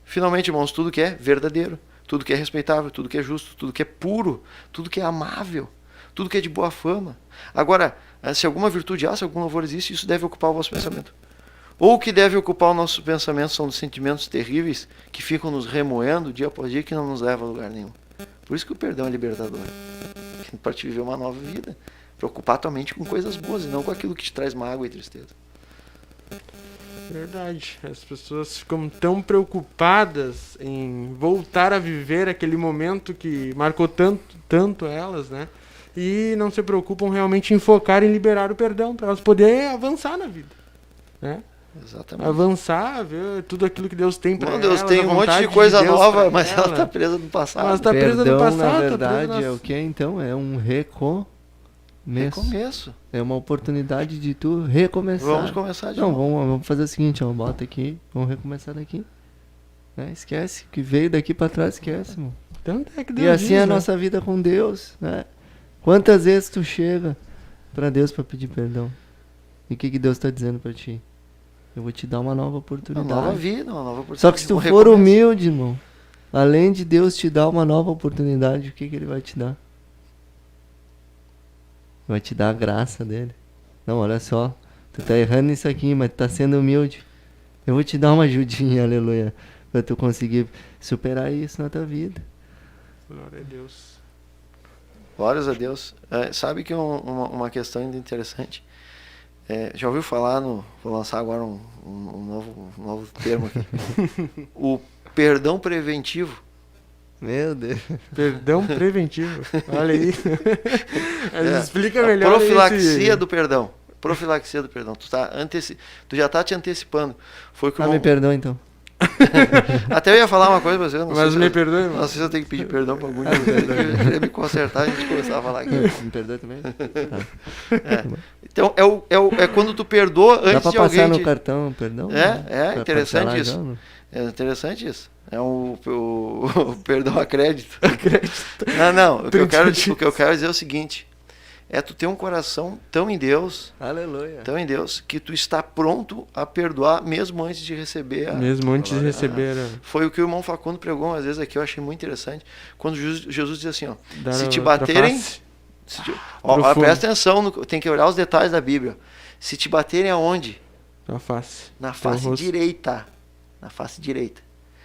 Finalmente, irmãos, tudo que é verdadeiro, tudo que é respeitável, tudo que é justo, tudo que é puro, tudo que é amável, tudo que é de boa fama. Agora, se alguma virtude há, se algum louvor existe, isso deve ocupar o vosso pensamento. Ou o que deve ocupar o nosso pensamento são os sentimentos terríveis que ficam nos remoendo dia após dia, que não nos levam a lugar nenhum. Por isso que o perdão é libertador. Para te viver uma nova vida. Para ocupar tua mente com coisas boas e não com aquilo que te traz mágoa e tristeza. Verdade. As pessoas ficam tão preocupadas em voltar a viver aquele momento que marcou tanto elas, né? E não se preocupam realmente em focar em liberar o perdão para elas poderem avançar na vida, né? Exatamente. Avançar, ver tudo aquilo que Deus tem para elas. Deus tem um monte de coisa nova, mas ela está presa no passado. Mas está presa no passado. Na verdade, é o que então? É um recomeço. É uma oportunidade de tu recomeçar. Vamos começar de novo. Vamos fazer o seguinte, ó, bota aqui, vamos recomeçar daqui. Esquece, que veio daqui para trás, esquece, mano. Tanto é que Deus e assim diz, é a nossa vida com Deus, né? Quantas vezes tu chega para Deus para pedir perdão? E o que Deus está dizendo para ti? Eu vou te dar uma nova oportunidade. Uma nova vida, uma nova oportunidade. Só que se tu for humilde, irmão, além de Deus te dar uma nova oportunidade, o que Ele vai te dar? Vai te dar a graça dele. Não, olha só, tu tá errando nisso aqui, mas tu tá sendo humilde. Eu vou te dar uma ajudinha, aleluia, pra tu conseguir superar isso na tua vida. Glória a Deus. Glórias a Deus. Sabe que uma questão ainda interessante? Já ouviu falar vou lançar agora um novo termo aqui. O perdão preventivo. Meu Deus. Perdão preventivo. Olha aí. Explica melhor. Profilaxia do perdão. Profilaxia do perdão. Tu já tá te antecipando. Foi que me perdoa então. Até eu ia falar uma coisa pra você. Mas me perdoe, não sei se eu tenho que pedir perdão pra algum dia. Eu queria me consertar e a gente começar a falar aqui. Me perdoe também? Então, é quando tu perdoa antes de alguém. Dá pra passar no cartão, perdão? É interessante isso. É interessante isso. É o perdão a crédito. Não. O que eu quero dizer é o seguinte. É tu ter um coração tão em Deus. Aleluia. Tão em Deus, que tu está pronto a perdoar mesmo antes de receber Foi o que o irmão Facundo pregou às vezes aqui, eu achei muito interessante. Quando Jesus diz assim, ó, se te baterem... presta atenção, tem que olhar os detalhes da Bíblia. Se te baterem aonde? Na face. Na face direita. Na face direita.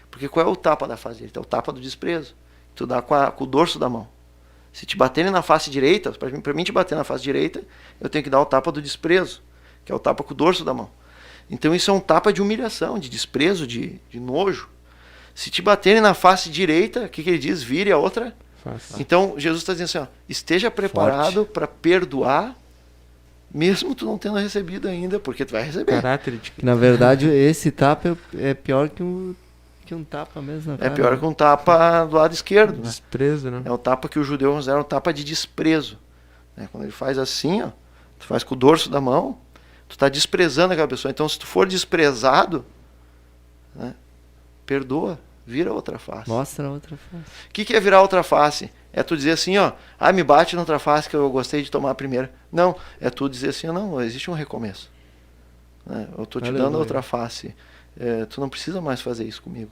Porque qual é o tapa da face direita? É o tapa do desprezo. Tu dá com o dorso da mão. Se te baterem na face direita, para mim te bater na face direita, eu tenho que dar o tapa do desprezo, que é o tapa com o dorso da mão. Então isso é um tapa de humilhação, de desprezo, de nojo. Se te baterem na face direita, o que ele diz? Vire a outra face. Então Jesus está dizendo assim, ó, esteja preparado para perdoar, mesmo tu não tendo recebido ainda, porque tu vai receber. Caráter de... Na verdade, esse tapa é pior que um tapa mesmo na cara. É pior que um tapa do lado esquerdo. Desprezo, né? É um tapa que o judeu considera um tapa de desprezo. Quando ele faz assim, ó, tu faz com o dorso da mão, tu está desprezando aquela pessoa. Então, se tu for desprezado, né? Perdoa, vira outra face. Mostra a outra face. O que é virar outra face? É tu dizer assim, ó, me bate na outra face que eu gostei de tomar a primeira. Não, é tu dizer assim, não, existe um recomeço. Né? Eu tô te Aleluia. dando outra face. Tu não precisa mais fazer isso comigo.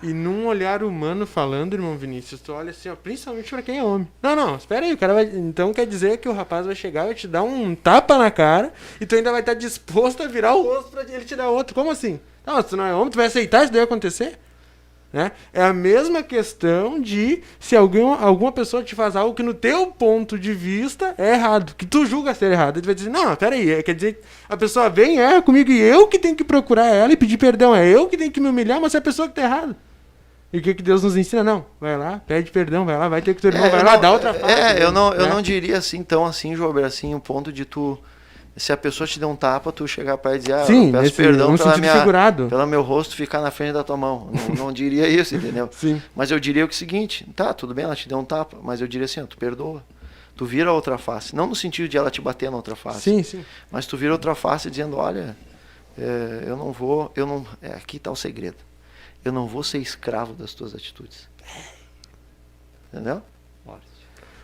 E num olhar humano falando, irmão Vinícius, tu olha assim, ó, principalmente pra quem é homem. Não, espera aí, o cara vai... Então quer dizer que o rapaz vai chegar e vai te dar um tapa na cara e tu ainda vai estar disposto a virar o rosto pra ele te dar outro. Como assim? Não, se tu não é homem, tu vai aceitar isso daí acontecer? Né? É a mesma questão de se alguma pessoa te faz algo que no teu ponto de vista é errado, que tu julga ser errado. Tu vai dizer, não, peraí, quer dizer, a pessoa vem e erra comigo e eu que tenho que procurar ela e pedir perdão, é eu que tenho que me humilhar, mas é a pessoa que tá errada. E o que Deus nos ensina? Não, vai lá, pede perdão, vai lá, vai ter que teu irmão, vai lá, dá outra face. Eu não diria assim, tão assim, Jober, assim, o ponto de tu, se a pessoa te der um tapa, tu chegar para e dizer, sim, eu peço perdão pelo meu rosto ficar na frente da tua mão. Não diria isso, entendeu? Sim. Mas eu diria o seguinte, tá, tudo bem, ela te deu um tapa, mas eu diria assim, tu perdoa. Tu vira a outra face, não no sentido de ela te bater na outra face. Sim. Mas tu vira outra face dizendo, olha, aqui tá o segredo. Eu não vou ser escravo das tuas atitudes. Entendeu?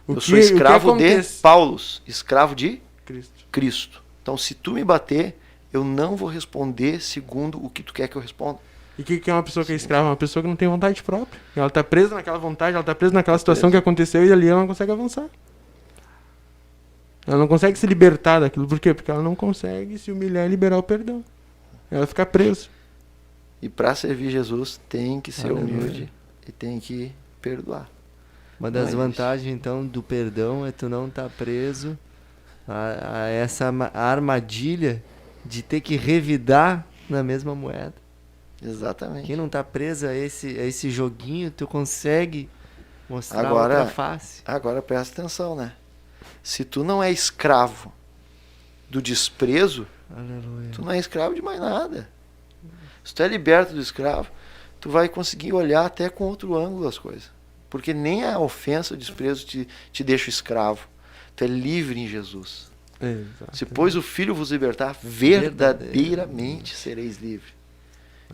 Eu sou escravo de Paulos, escravo de Cristo. Então, se tu me bater, eu não vou responder segundo o que tu quer que eu responda. E o que é uma pessoa que é escrava? Uma pessoa que não tem vontade própria. Ela tá presa naquela vontade, ela tá presa naquela situação que aconteceu e ali ela não consegue avançar. Ela não consegue se libertar daquilo. Por quê? Porque ela não consegue se humilhar e liberar o perdão. Ela fica presa. E para servir Jesus, tem que ser humilde e tem que perdoar. Uma das vantagens, então, do perdão é tu não estar preso a essa armadilha de ter que revidar na mesma moeda. Exatamente. Quem não está preso a esse joguinho, tu consegue mostrar outra face. Agora presta atenção, né? Se tu não é escravo do desprezo, aleluia, tu não é escravo de mais nada. Se tu é liberto do escravo, tu vai conseguir olhar até com outro ângulo as coisas. Porque nem a ofensa, o desprezo te deixa escravo. Tu é livre em Jesus. Exato. Se pois o Filho vos libertar, verdadeiramente sereis livres.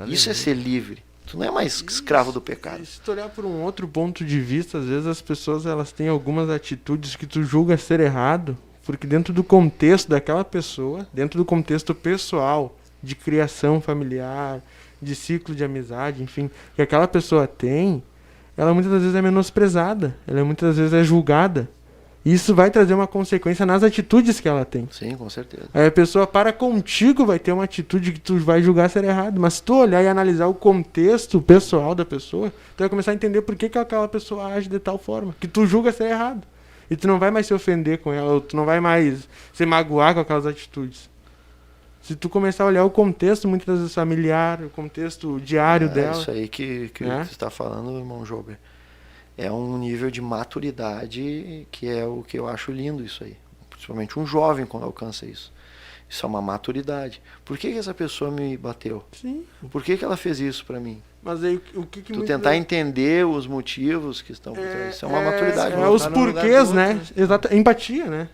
Isso é ser livre. Tu não é mais escravo do pecado. Se tu olhar por um outro ponto de vista, às vezes as pessoas elas têm algumas atitudes que tu julga ser errado, porque dentro do contexto daquela pessoa, dentro do contexto pessoal, de criação familiar, de ciclo de amizade, enfim, que aquela pessoa tem, ela muitas das vezes é menosprezada, ela muitas das vezes é julgada. E isso vai trazer uma consequência nas atitudes que ela tem. Sim, com certeza. Aí a pessoa para contigo, vai ter uma atitude que tu vai julgar ser errado. Mas se tu olhar e analisar o contexto pessoal da pessoa, tu vai começar a entender por que aquela pessoa age de tal forma, que tu julga ser errado. E tu não vai mais se ofender com ela, ou tu não vai mais se magoar com aquelas atitudes. Se tu começar a olhar o contexto, muitas vezes familiar, o contexto diário dela. Isso aí que você está falando, irmão Jober. É um nível de maturidade que é o que eu acho lindo isso aí. Principalmente um jovem quando alcança isso. Isso é uma maturidade. Por que essa pessoa me bateu? Sim. Por que ela fez isso para mim? Mas aí o que tu tentar entender os motivos que estão por trás. Isso é uma maturidade. Os porquês, né? Exato. Empatia, né?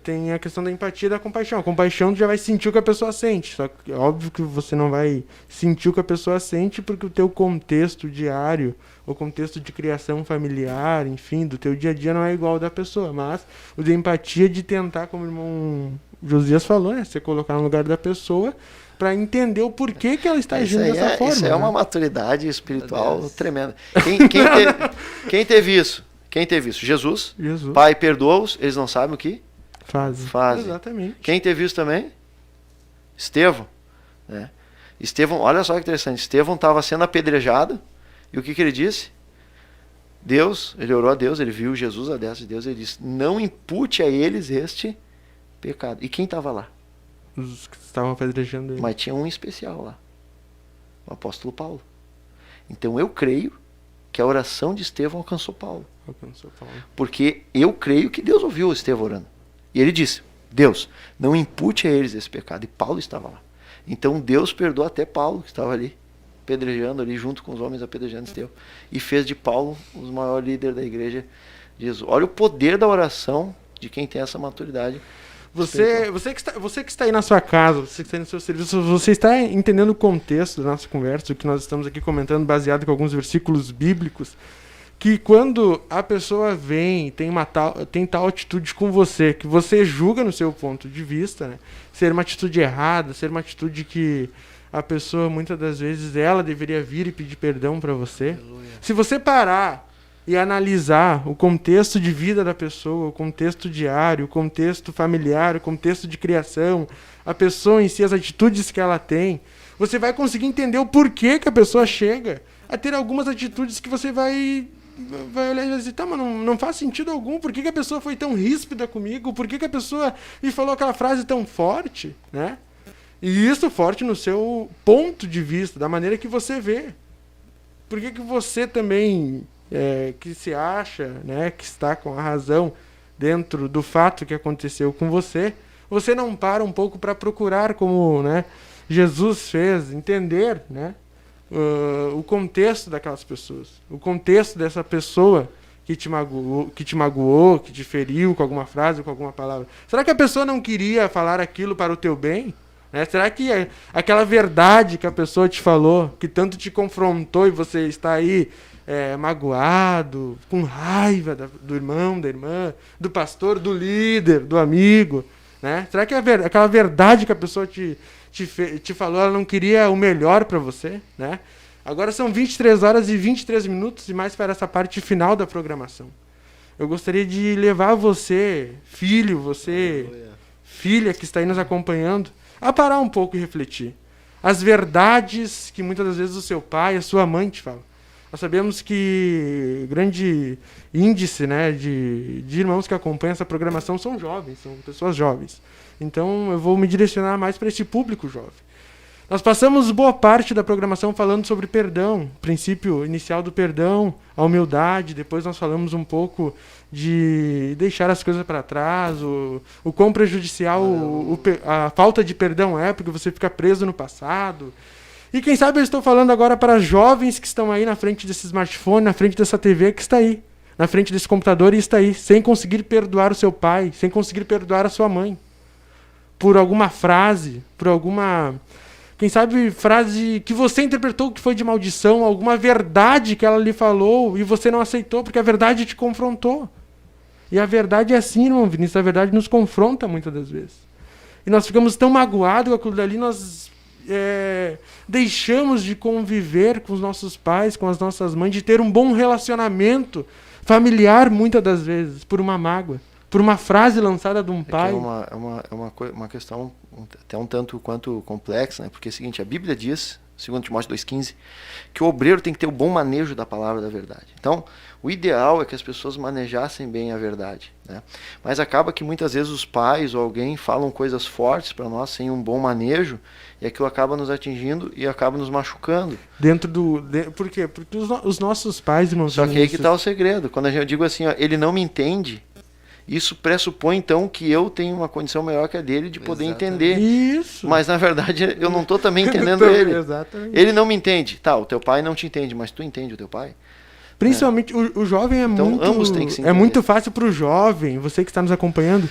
Tem a questão da empatia e da compaixão. A compaixão tu já vai sentir o que a pessoa sente. Só que é óbvio que você não vai sentir o que a pessoa sente porque o teu contexto diário, o contexto de criação familiar, enfim, do teu dia a dia não é igual ao da pessoa. Mas o de empatia de tentar, como o irmão Josias falou, né? Você colocar no lugar da pessoa para entender o porquê que ela está agindo dessa forma. Isso é uma maturidade espiritual tremenda. Quem teve isso? Quem teve isso? Jesus. Pai, perdoa-os, eles não sabem o que fazem. Exatamente. Quem teve isso também? Estevão. Né? Estevão, olha só que interessante. Estevão estava sendo apedrejado. E o que ele disse? Ele orou a Deus, ele viu Jesus a destra de Deus, ele disse, não impute a eles este pecado. E quem estava lá? Os que estavam apedrejando ele. Mas tinha um especial lá. O apóstolo Paulo. Então eu creio que a oração de Estevão alcançou Paulo. Porque eu creio que Deus ouviu Estevão orando. E ele disse, Deus, não impute a eles esse pecado. E Paulo estava lá. Então Deus perdoou até Paulo, que estava ali, apedrejando ali, junto com os homens apedrejando Estevão. E fez de Paulo o maior líder da igreja de Jesus. Olha o poder da oração de quem tem essa maturidade Você que está aí na sua casa, você que está aí no seu serviço, você está entendendo o contexto da nossa conversa, o que nós estamos aqui comentando, baseado com alguns versículos bíblicos, que quando a pessoa vem, tem tal atitude com você, que você julga no seu ponto de vista, né, ser uma atitude errada, ser uma atitude que a pessoa, muitas das vezes, ela deveria vir e pedir perdão para você. Aleluia. Se você parar e analisar o contexto de vida da pessoa, o contexto diário, o contexto familiar, o contexto de criação, a pessoa em si, as atitudes que ela tem, você vai conseguir entender o porquê que a pessoa chega a ter algumas atitudes que você vai olhar e vai dizer, tá, mas não faz sentido algum, por que a pessoa foi tão ríspida comigo, por que a pessoa me falou aquela frase tão forte, né? E isso forte no seu ponto de vista, da maneira que você vê. Por que você também, que se acha, né, que está com a razão dentro do fato que aconteceu com você não para um pouco para procurar, como, né, Jesus fez, entender, né, o contexto daquelas pessoas, o contexto dessa pessoa que te magoou, que te feriu com alguma frase, com alguma palavra. Será que a pessoa não queria falar aquilo para o teu bem? Né? Será que aquela verdade que a pessoa te falou, que tanto te confrontou e você está aí magoado, com raiva do irmão, da irmã, do pastor, do líder, do amigo, né? Será que aquela verdade que a pessoa te falou, ela não queria o melhor para você, né? Agora são 23 horas e 23 minutos e mais para essa parte final da programação. Eu gostaria de levar você, filho, você, filha que está aí nos acompanhando, a parar um pouco e refletir. As verdades que muitas das vezes o seu pai, a sua mãe te falam. Nós sabemos que grande índice, né, de irmãos que acompanham essa programação são jovens, são pessoas jovens. Então eu vou me direcionar mais para esse público jovem. Nós passamos boa parte da programação falando sobre perdão, o princípio inicial do perdão, a humildade, depois nós falamos um pouco de deixar as coisas para trás, o quão prejudicial a falta de perdão é, porque você fica preso no passado. E quem sabe eu estou falando agora para jovens que estão aí na frente desse smartphone, na frente dessa TV que está aí, na frente desse computador e está aí, sem conseguir perdoar o seu pai, sem conseguir perdoar a sua mãe, por alguma frase, por alguma... Quem sabe frase que você interpretou que foi de maldição, alguma verdade que ela lhe falou e você não aceitou, porque a verdade te confrontou. E a verdade é assim, irmão Vinícius, a verdade nos confronta muitas das vezes. E nós ficamos tão magoados com aquilo dali, nós deixamos de conviver com os nossos pais, com as nossas mães, de ter um bom relacionamento familiar muitas das vezes, por uma mágoa, por uma frase lançada de um pai. É uma questão até um tanto quanto complexa, né? Porque é o seguinte, a Bíblia diz, 2 Timóteo 2,15, que o obreiro tem que ter o bom manejo da palavra da verdade. Então, o ideal é que as pessoas manejassem bem a verdade, né? Mas acaba que muitas vezes os pais ou alguém falam coisas fortes para nós sem um bom manejo, e aquilo acaba nos atingindo e acaba nos machucando. Por quê? Porque os nossos pais, irmãos... Só que aí que está o segredo. Quando eu digo assim, ó, ele não me entende, isso pressupõe então que eu tenho uma condição melhor que a dele de poder entender. Isso. Mas na verdade eu não estou também entendendo ele. Exatamente. Ele não me entende. Tá, o teu pai não te entende, mas tu entende o teu pai? Principalmente o jovem Então, ambos têm que se entender. muito fácil para o jovem, você que está nos acompanhando,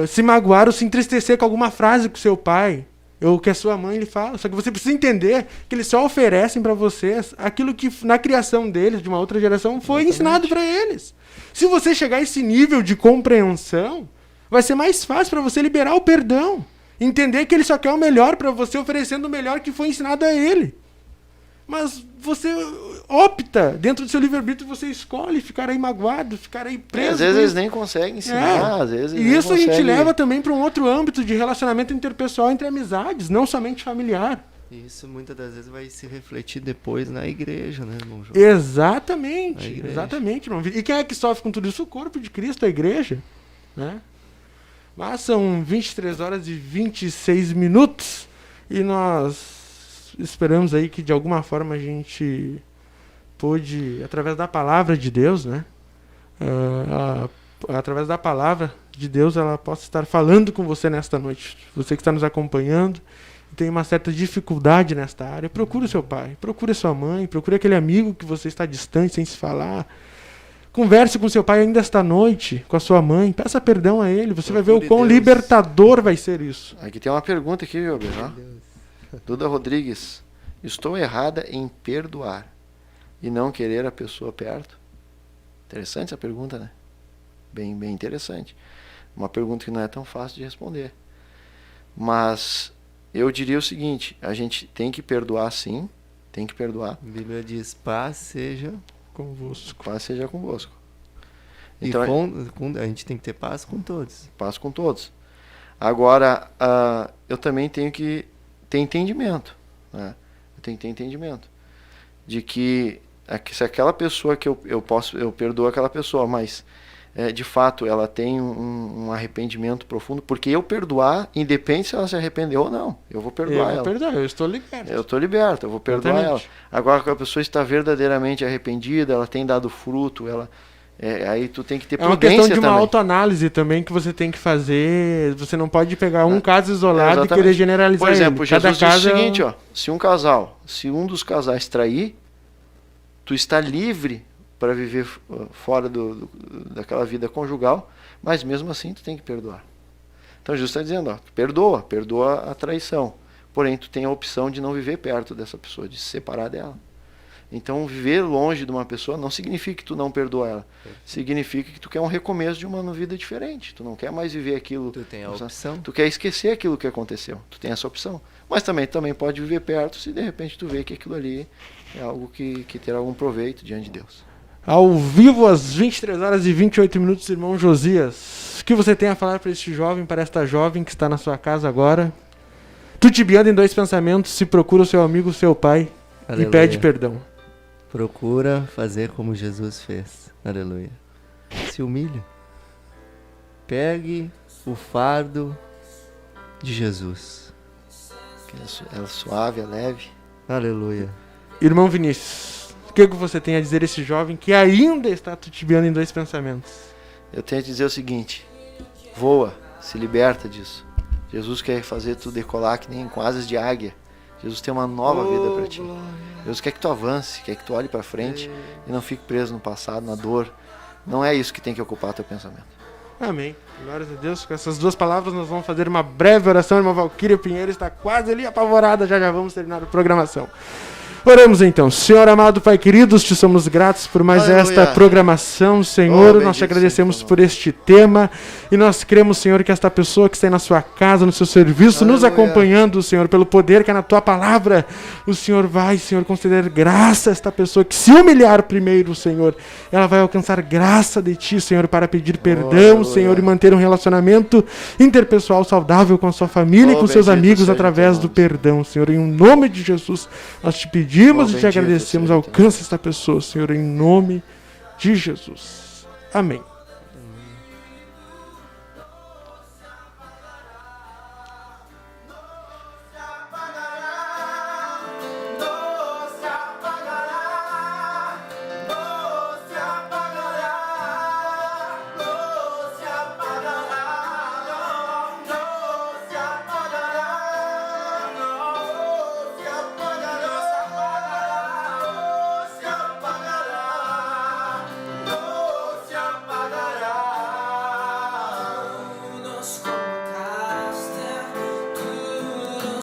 se magoar ou se entristecer com alguma frase que o seu pai ou que a sua mãe lhe fala. Só que você precisa entender que eles só oferecem para vocês aquilo que na criação deles, de uma outra geração, foi ensinado para eles. Se você chegar a esse nível de compreensão, vai ser mais fácil para você liberar o perdão. Entender que ele só quer o melhor para você, oferecendo o melhor que foi ensinado a ele. Mas você opta, dentro do seu livre-arbítrio, você escolhe ficar aí magoado, ficar aí preso. Às vezes eles nem conseguem ensinar, às vezes e isso a gente leva também para um outro âmbito de relacionamento interpessoal entre amizades, não somente familiar. Isso muitas das vezes vai se refletir depois na igreja, né, irmão João? Exatamente, exatamente, irmão. E quem é que sofre com tudo isso? O corpo de Cristo, a igreja, né? Mas são 23 horas e 26 minutos e nós esperamos aí que de alguma forma a gente pôde, através da palavra de Deus, né? Através da palavra de Deus, ela possa estar falando com você nesta noite. Você que está nos acompanhando e tem uma certa dificuldade nesta área, procure o seu pai, procure a sua mãe, procure aquele amigo que você está distante, sem se falar. Converse com seu pai ainda esta noite, com a sua mãe. Peça perdão a ele. Você vai ver o Procure quão Deus. libertador vai ser isso. Aqui tem uma pergunta aqui, viu, Abel? Duda Rodrigues. Estou errada em perdoar e não querer a pessoa perto? Interessante essa pergunta, né? Bem interessante. Uma pergunta que não é tão fácil de responder. Mas eu diria o seguinte, a gente tem que perdoar sim, tem que perdoar. A Bíblia diz, paz seja... Convosco. Paz seja convosco. E Então, a gente tem que ter paz com todos. paz com todos. Agora, eu também tenho que ter entendimento. Né? Eu tenho que ter entendimento. De que se aquela pessoa que eu perdoo aquela pessoa, mas de fato ela tem um arrependimento profundo, porque eu perdoar, independe se ela se arrependeu ou não, eu vou perdoar ela. Eu estou liberto. Eu estou liberto, eu vou perdoar Exatamente. ela. Agora que a pessoa está verdadeiramente arrependida, ela tem dado fruto, aí tu tem que ter É uma prudência questão de uma também. autoanálise também que você tem que fazer. Você não pode pegar um caso isolado e Exatamente. querer generalizar Por exemplo, ele. Cada Jesus diz caso o seguinte, ó, se um dos casais trair, tu está livre para viver fora daquela vida conjugal, mas mesmo assim tu tem que perdoar. Então Jesus está dizendo, ó, perdoa a traição, porém tu tem a opção de não viver perto dessa pessoa, de se separar dela. Então viver longe de uma pessoa não significa que tu não perdoa ela, significa que tu quer um recomeço de uma vida diferente, tu não quer mais viver aquilo, Tu tem a opção. tu quer esquecer aquilo que aconteceu, tu tem essa opção, mas também pode viver perto se de repente tu vê que aquilo ali é algo que terá algum proveito diante de Deus. Ao vivo, às 23 horas e 28 minutos, irmão Josias. O que você tem a falar para este jovem, para esta jovem que está na sua casa agora? Tutibiando em dois pensamentos, se procura o seu amigo, o seu pai, Aleluia. e pede perdão. Procura fazer como Jesus fez. Aleluia. Se humilha. Pegue o fardo de Jesus. É suave, é leve. Aleluia. Irmão Vinícius, o que você tem a dizer a esse jovem que ainda está tutibiando em dois pensamentos? Eu tenho a dizer o seguinte, voa, se liberta disso. Jesus quer fazer tu decolar que nem com asas de águia. Jesus tem uma nova vida para ti. Jesus quer que tu avance, quer que tu olhe para frente e não fique preso no passado, na dor. Não é isso que tem que ocupar teu pensamento. Amém. Glórias a Deus. Com essas duas palavras nós vamos fazer uma breve oração. A irmã Valquíria Pinheiro está quase ali apavorada. Já vamos terminar a programação. Oremos então. Senhor amado, Pai querido, te somos gratos por mais Aleluia. esta programação, Senhor. Nós te Bendito agradecemos seja o por este tema e nós cremos, Senhor, que esta pessoa que está aí na sua casa, no seu serviço, nos Aleluia. acompanhando, Senhor, pelo poder que é na tua palavra, o Senhor vai, Senhor, conceder graça a esta pessoa que se humilhar primeiro, Senhor. Ela vai alcançar graça de ti, Senhor, para pedir perdão, Aleluia. Senhor, e manter um relacionamento interpessoal saudável com a sua família e com seus bendito amigos seja através teu do nome. perdão, Senhor. Em nome de Jesus, nós te pedimos e te Bendito agradecemos. seja teu Alcança esta pessoa, Senhor, em nome de Jesus. Amém.